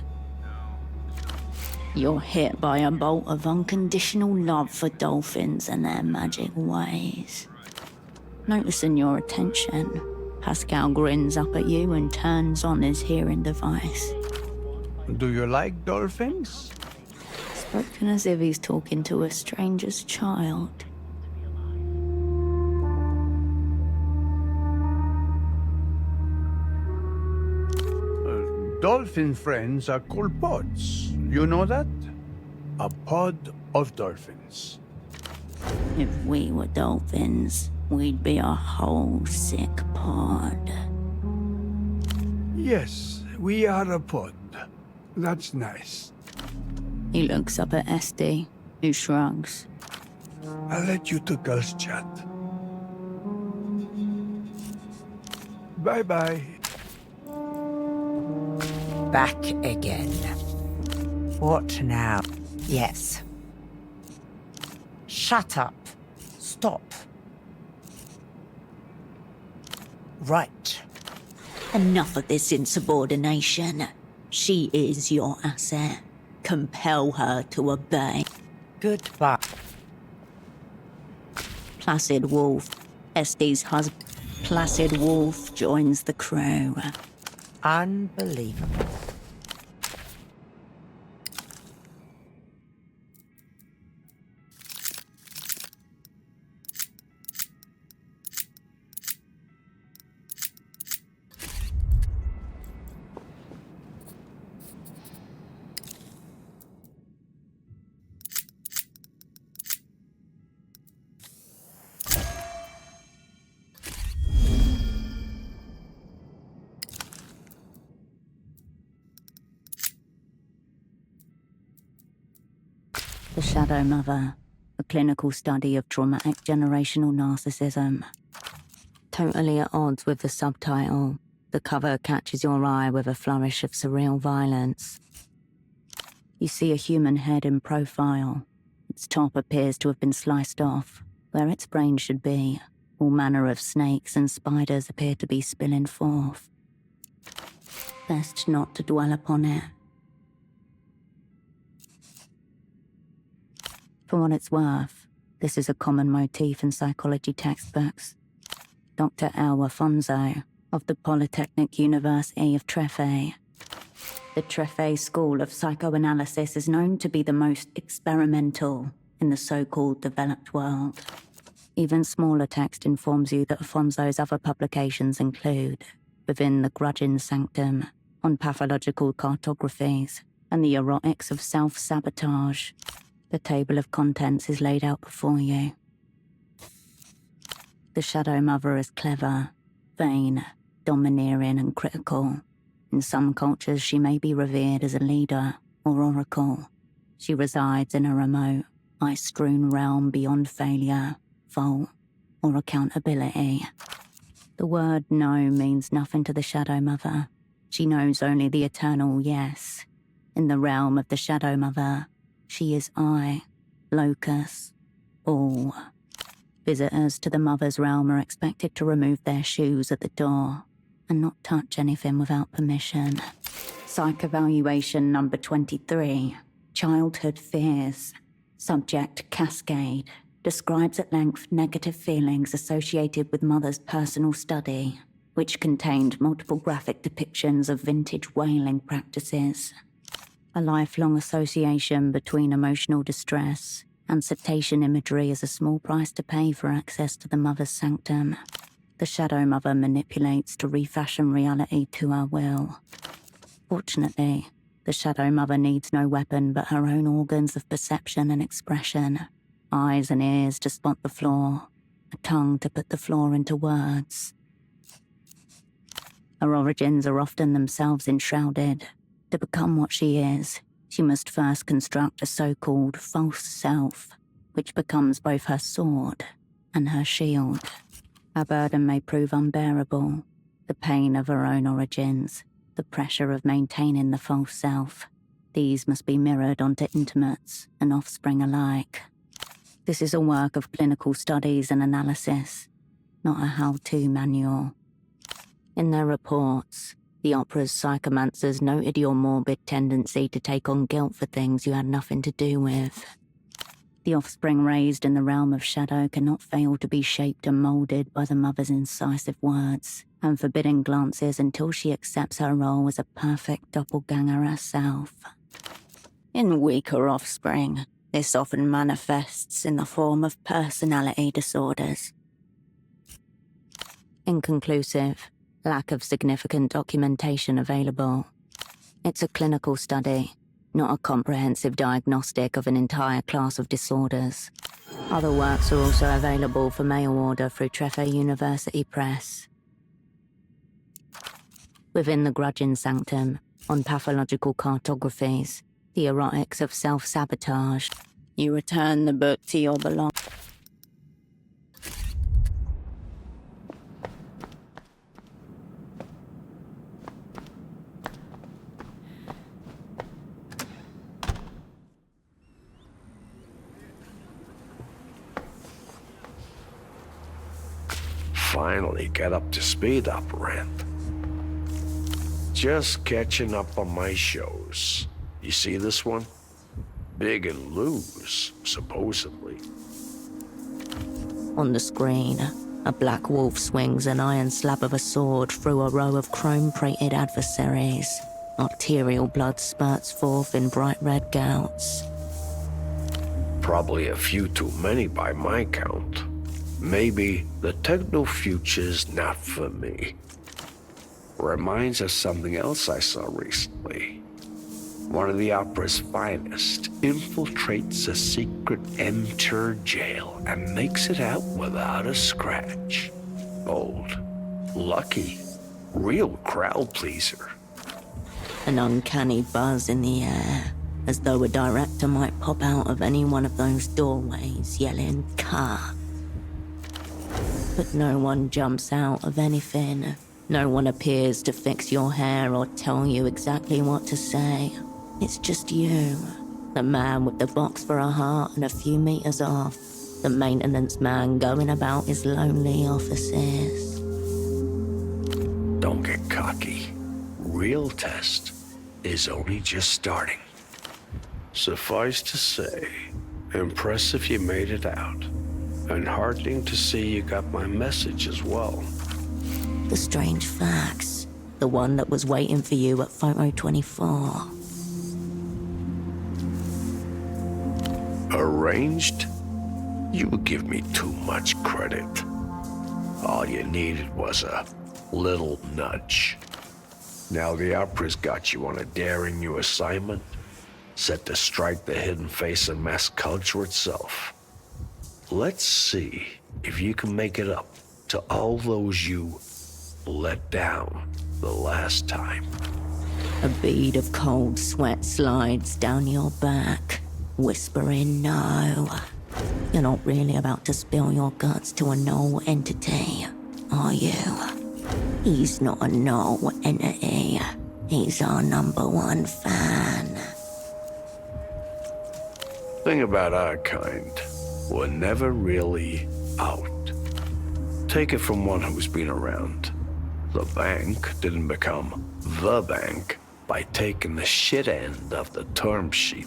You're hit by a bolt of unconditional love for dolphins and their magic ways. Noticing your attention, Pascal grins up at you and turns on his hearing device. Do you like dolphins? Spoken as if he's talking to a stranger's child. Dolphin friends are called pods. You know that? A pod of dolphins. If we were dolphins, we'd be a whole sick pod. Yes, we are a pod. That's nice. He looks up at Esty, who shrugs. I'll let you two girls chat. Bye-bye. Back again. What now? Yes. Shut up. Stop. Right. Enough of this insubordination. She is your asset. Compel her to obey. Goodbye. Placid Wolf, Esty's husband. Placid Wolf joins the crew. Unbelievable. The Shadow Mother, a clinical study of traumatic generational narcissism. Totally at odds with the subtitle, the cover catches your eye with a flourish of surreal violence. You see a human head in profile. Its top appears to have been sliced off. Where its brain should be, all manner of snakes and spiders appear to be spilling forth. Best not to dwell upon it. For what it's worth, this is a common motif in psychology textbooks. Dr. El Afonso, of the Polytechnic University of Treffe. The Treffe School of Psychoanalysis is known to be the most experimental in the so-called developed world. Even smaller text informs you that Afonso's other publications include, within the Grudging Sanctum, on pathological cartographies, and the erotics of self-sabotage. The table of contents is laid out before you. The Shadow Mother is clever, vain, domineering and critical. In some cultures she may be revered as a leader or oracle. She resides in a remote, ice-strewn realm beyond failure, fault, or accountability. The word no means nothing to the Shadow Mother. She knows only the eternal yes. In the realm of the Shadow Mother, she is I, Locus, all. Visitors to the Mother's realm are expected to remove their shoes at the door and not touch anything without permission. Psych evaluation number 23. Childhood fears. Subject Cascade. Describes at length negative feelings associated with Mother's personal study, which contained multiple graphic depictions of vintage whaling practices. A lifelong association between emotional distress and cetacean imagery is a small price to pay for access to the Mother's sanctum. The Shadow Mother manipulates to refashion reality to her will. Fortunately, the Shadow Mother needs no weapon but her own organs of perception and expression. Eyes and ears to spot the flaw, a tongue to put the flaw into words. Her origins are often themselves enshrouded. To become what she is, she must first construct a so-called false self, which becomes both her sword and her shield. Her burden may prove unbearable, the pain of her own origins, the pressure of maintaining the false self. These must be mirrored onto intimates and offspring alike. This is a work of clinical studies and analysis, not a how-to manual. In their reports, the opera's psychomancers noted your morbid tendency to take on guilt for things you had nothing to do with. The offspring raised in the realm of shadow cannot fail to be shaped and moulded by the Mother's incisive words and forbidding glances until she accepts her role as a perfect doppelganger herself. In weaker offspring, this often manifests in the form of personality disorders. Inconclusive, lack of significant documentation available. It's a clinical study, not a comprehensive diagnostic of an entire class of disorders. Other works are also available for mail order through Treffer University Press. Within the Grudging Sanctum, on pathological cartographies, the erotics of self-sabotage, you return the book to your belongings. Finally get up to speed, operand. Just catching up on my shows. You see this one? Big and loose, supposedly. On the screen, a black wolf swings an iron slab of a sword through a row of chrome-plated adversaries. Arterial blood spurts forth in bright red gouts. Probably a few too many by my count. Maybe the techno-future's not for me. Reminds us something else I saw recently. One of the opera's finest infiltrates a secret enter jail and makes it out without a scratch. Bold, lucky, real crowd pleaser. An uncanny buzz in the air, as though a director might pop out of any one of those doorways yelling, "Car!" But no one jumps out of anything. No one appears to fix your hair or tell you exactly what to say. It's just you, the man with the box for a heart and a few meters off, the maintenance man going about his lonely offices. Don't get cocky. Real test is only just starting. Suffice to say, impressive you made it out. And heartening to see you got my message as well. The strange fax. The one that was waiting for you at Photo 24. Arranged? You give me too much credit. All you needed was a little nudge. Now the opera's got you on a daring new assignment, set to strike the hidden face of mass culture itself. Let's see if you can make it up to all those you let down the last time. A bead of cold sweat slides down your back. Whispering no. You're not really about to spill your guts to a null entity, are you? He's not a null entity. He's our #1 fan. Thing about our kind, we're never really out. Take it from one who's been around. The bank didn't become the bank by taking the shit end of the term sheet.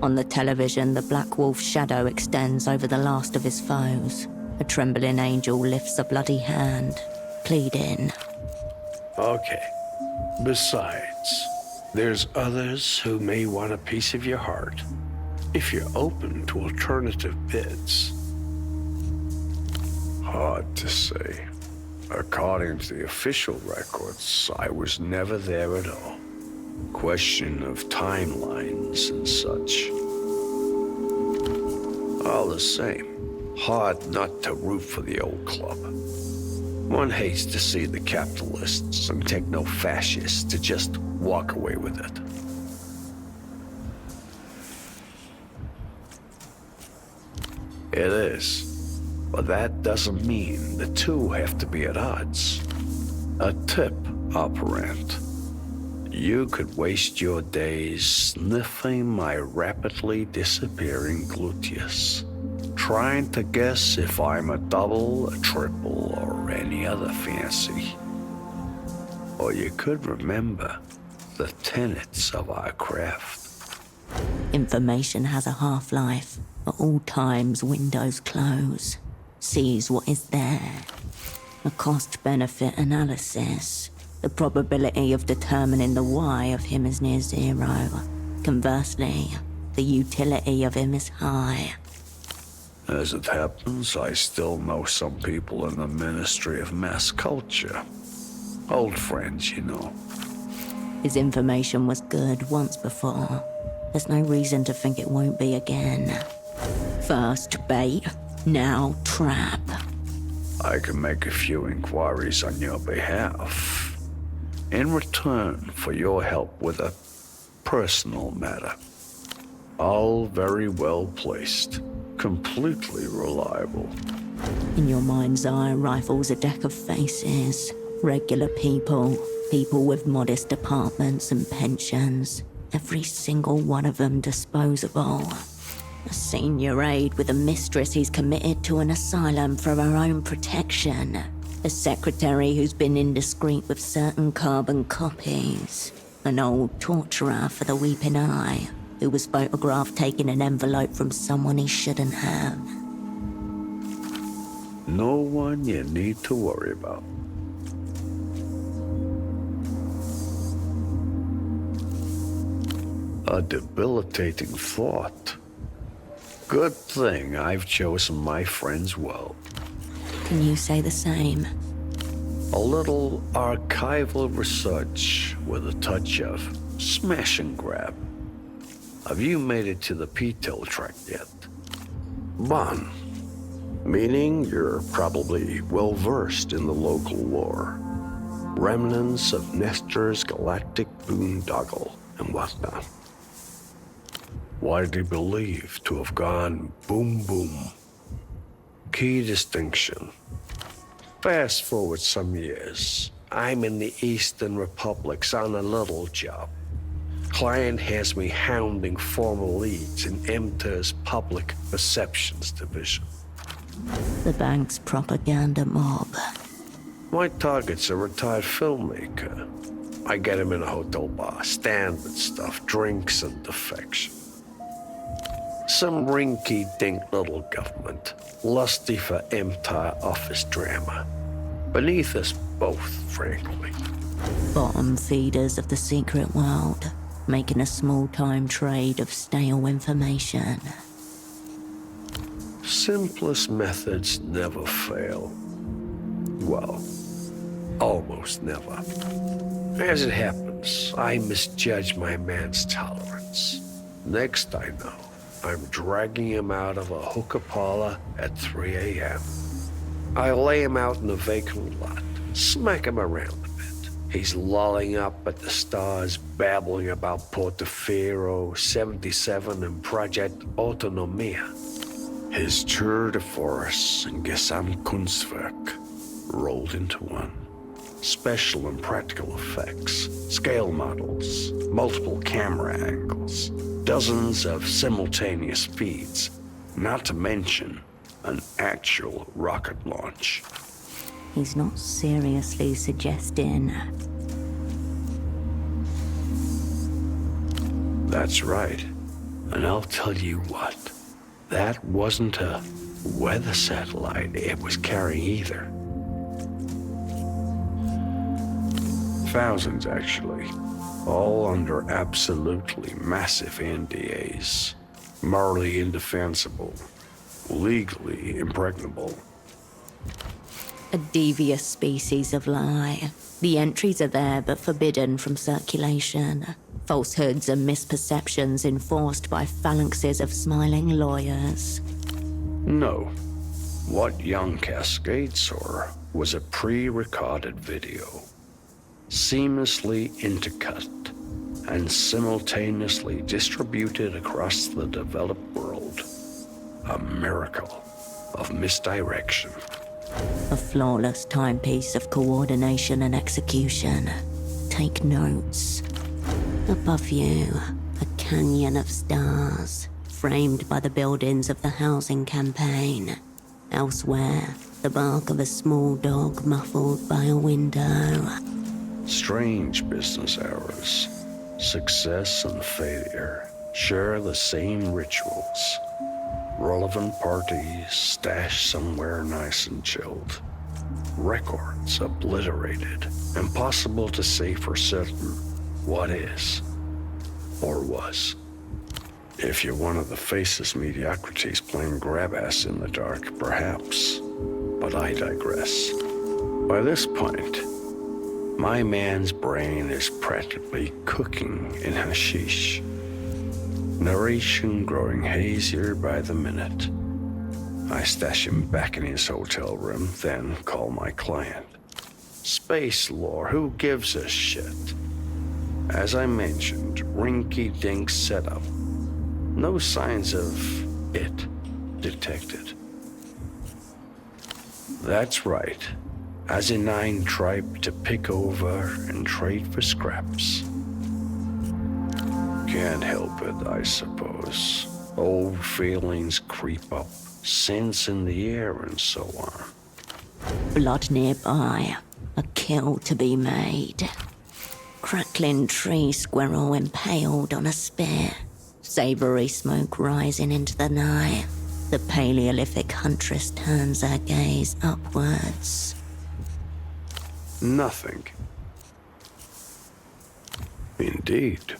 On the television, the Black Wolf's shadow extends over the last of his foes. A trembling angel lifts a bloody hand, pleading. Okay. Besides, there's others who may want a piece of your heart, if you're open to alternative bids. Hard to say. According to the official records, I was never there at all. Question of timelines and such. All the same, hard not to root for the old club. One hates to see the capitalists and techno-fascists to just walk away with it. It is. But that doesn't mean the two have to be at odds. A tip, operant. You could waste your days sniffing my rapidly disappearing gluteus, trying to guess if I'm a double, a triple, or any other fancy. Or you could remember the tenets of our craft. Information has a half-life. At all times, windows close. Sees what is there. A cost-benefit analysis. The probability of determining the why of him is near zero. Conversely, the utility of him is high. As it happens, I still know some people in the Ministry of Mass Culture. Old friends, you know. His information was good once before. There's no reason to think it won't be again. First bait, now trap. I can make a few inquiries on your behalf. In return for your help with a personal matter. All very well placed. Completely reliable. In your mind's eye rifles a deck of faces. Regular people. People with modest apartments and pensions. Every single one of them disposable. A senior aide with a mistress who's committed to an asylum for her own protection. A secretary who's been indiscreet with certain carbon copies. An old torturer for the weeping eye, who was photographed taking an envelope from someone he shouldn't have. No one you need to worry about. A debilitating thought. Good thing I've chosen my friends well. Can you say the same? A little archival research with a touch of smash and grab. Have you made it to the P-Till track yet? Bon. Meaning you're probably well-versed in the local lore. Remnants of Nestor's galactic boondoggle and whatnot. Widely believed to have gone boom boom. Key distinction. Fast forward some years. I'm in the Eastern Republics on a little job. Client has me hounding former leads in MTER's Public Perceptions Division. The bank's propaganda mob. My target's a retired filmmaker. I get him in a hotel bar, standard stuff, drinks and defection. Some rinky-dink little government, lusty for MTAR office drama. Beneath us both, frankly. Bottom feeders of the secret world, making a small-time trade of stale information. Simplest methods never fail. Well, almost never. As it happens, I misjudge my man's tolerance. Next I know, I'm dragging him out of a hookah parlor at 3 a.m. I lay him out in a vacant lot, smack him around a bit, He's lolling up at the stars, babbling about Portaferro, 77, and Project Autonomia. His tour de force and Gesamtkunstwerk rolled into one. Special and practical effects, scale models, multiple camera angles, dozens of simultaneous feeds, not to mention an actual rocket launch. He's not seriously suggesting. That's right. And I'll tell you what, that wasn't a weather satellite it was carrying either. Thousands, actually. All under absolutely massive NDAs. Morally indefensible. Legally impregnable. A devious species of lie. The entries are there but forbidden from circulation. Falsehoods and misperceptions enforced by phalanxes of smiling lawyers. No. What young Cascade saw was a pre-recorded video. Seamlessly intercut and simultaneously distributed across the developed world. A miracle of misdirection. A flawless timepiece of coordination and execution. Take notes. Above you, a canyon of stars, framed by the buildings of the housing campaign. Elsewhere, the bark of a small dog muffled by a window. Strange business hours. Success and failure share the same rituals. Relevant parties stashed somewhere nice and chilled. Records obliterated. Impossible to say for certain what is or was. If you're one of the faceless mediocrities playing grab-ass in the dark, perhaps. But I digress. By this point, my man's brain is practically cooking in hashish. Narration growing hazier by the minute. I stash him back in his hotel room, then call my client. Space lore, who gives a shit? As I mentioned, rinky-dink setup. No signs of it detected. That's right. Asinine tribe to pick over and trade for scraps. Can't help it, I suppose. Old feelings creep up, scents in the air and so on. Blood nearby, a kill to be made. Crackling tree squirrel impaled on a spear. Savory smoke rising into the night. The Paleolithic huntress turns her gaze upwards. Nothing. Indeed.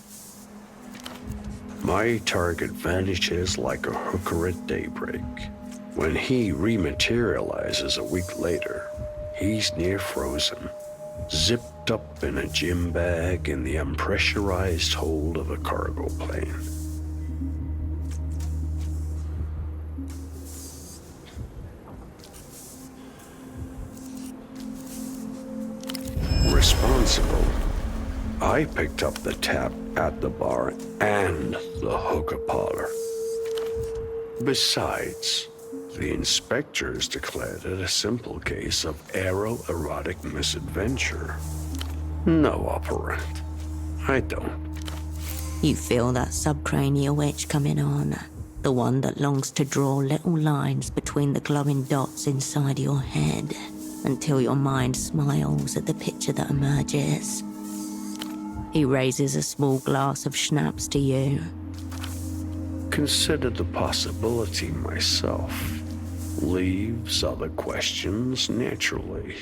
My target vanishes like a hooker at daybreak. When he rematerializes a week later, he's near frozen, zipped up in a gym bag in the unpressurized hold of a cargo plane. Responsible. I picked up the tab at the bar and the hookah parlor. Besides, the inspectors declared it a simple case of aeroerotic misadventure. No operant. I don't. You feel that subcranial itch coming on. The one that longs to draw little lines between the glowing dots inside your head, until your mind smiles at the picture that emerges. He raises a small glass of schnapps to you. Considered the possibility myself. Leaves other questions naturally.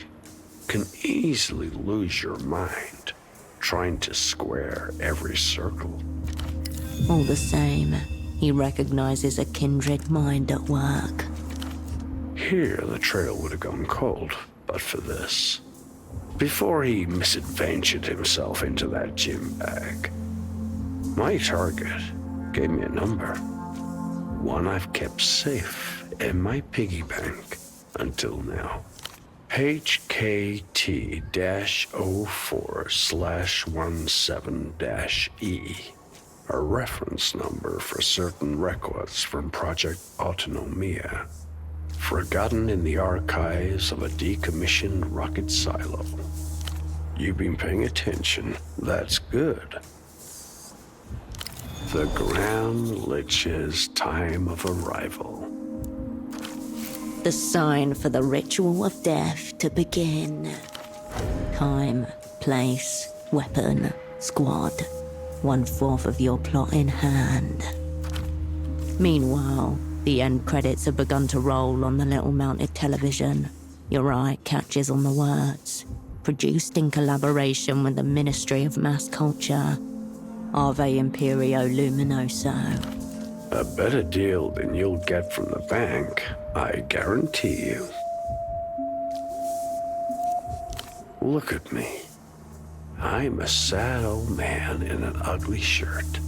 Can easily lose your mind trying to square every circle. All the same, he recognizes a kindred mind at work. Here, the trail would have gone cold, but for this. Before he misadventured himself into that gym bag, my target gave me a number. One I've kept safe in my piggy bank until now. HKT-04/17-E, a reference number for certain records from Project Autonomia, forgotten in the archives of a decommissioned rocket silo. You've been paying attention. That's good. The Grand Lich's time of arrival. The sign for the ritual of death to begin. Time, place, weapon, squad. 1/4 of your plot in hand. Meanwhile, the end credits have begun to roll on the little mounted television. Your eye catches on the words. Produced in collaboration with the Ministry of Mass Culture. Ave Imperio Luminoso. A better deal than you'll get from the bank, I guarantee you. Look at me. I'm a sad old man in an ugly shirt.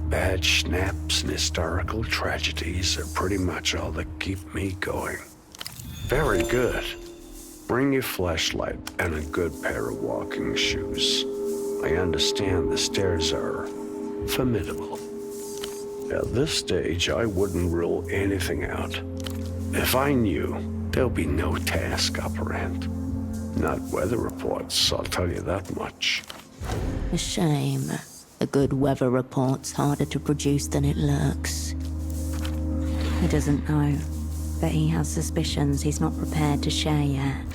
Bad schnapps and historical tragedies are pretty much all that keep me going. Very good. Bring your flashlight and a good pair of walking shoes. I understand the stairs are formidable. At this stage, I wouldn't rule anything out. If I knew, there'll be no task operant. Not weather reports, I'll tell you that much. A shame. A good weather report's harder to produce than it looks. He doesn't know, but he has suspicions he's not prepared to share yet.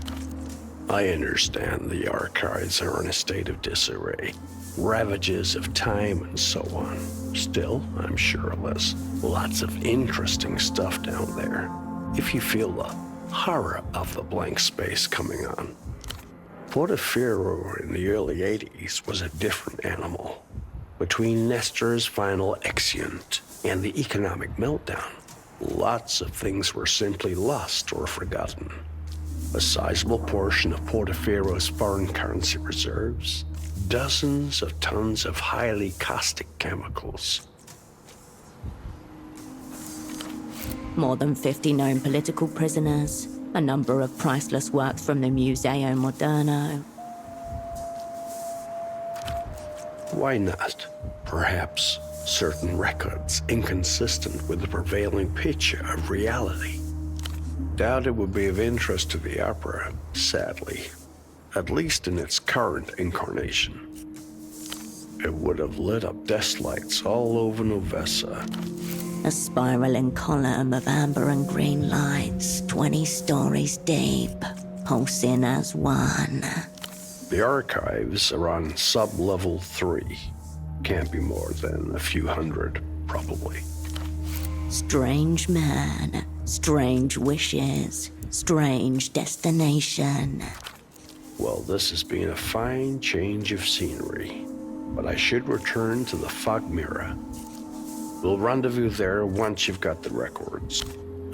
I understand the archives are in a state of disarray. Ravages of time and so on. Still, I'm sure there's lots of interesting stuff down there. If you feel the horror of the blank space coming on. Portofino in the early 80s was a different animal. Between Nestor's final exeunt and the economic meltdown, lots of things were simply lost or forgotten. A sizable portion of Portofino's foreign currency reserves, dozens of tons of highly caustic chemicals. More than 50 known political prisoners, a number of priceless works from the Museo Moderno. Why not? Perhaps certain records inconsistent with the prevailing picture of reality. Doubt it would be of interest to the opera, sadly. At least in its current incarnation. It would have lit up desk lights all over Novessa. A spiraling column of amber and green lights, 20 stories deep, pulsing as one. The archives are on sub-level 3. Can't be more than a few hundred, probably. Strange man, strange wishes, strange destination. Well, this has been a fine change of scenery, but I should return to the Fog Mirror. We'll rendezvous there once you've got the records.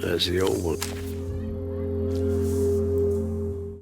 As the old one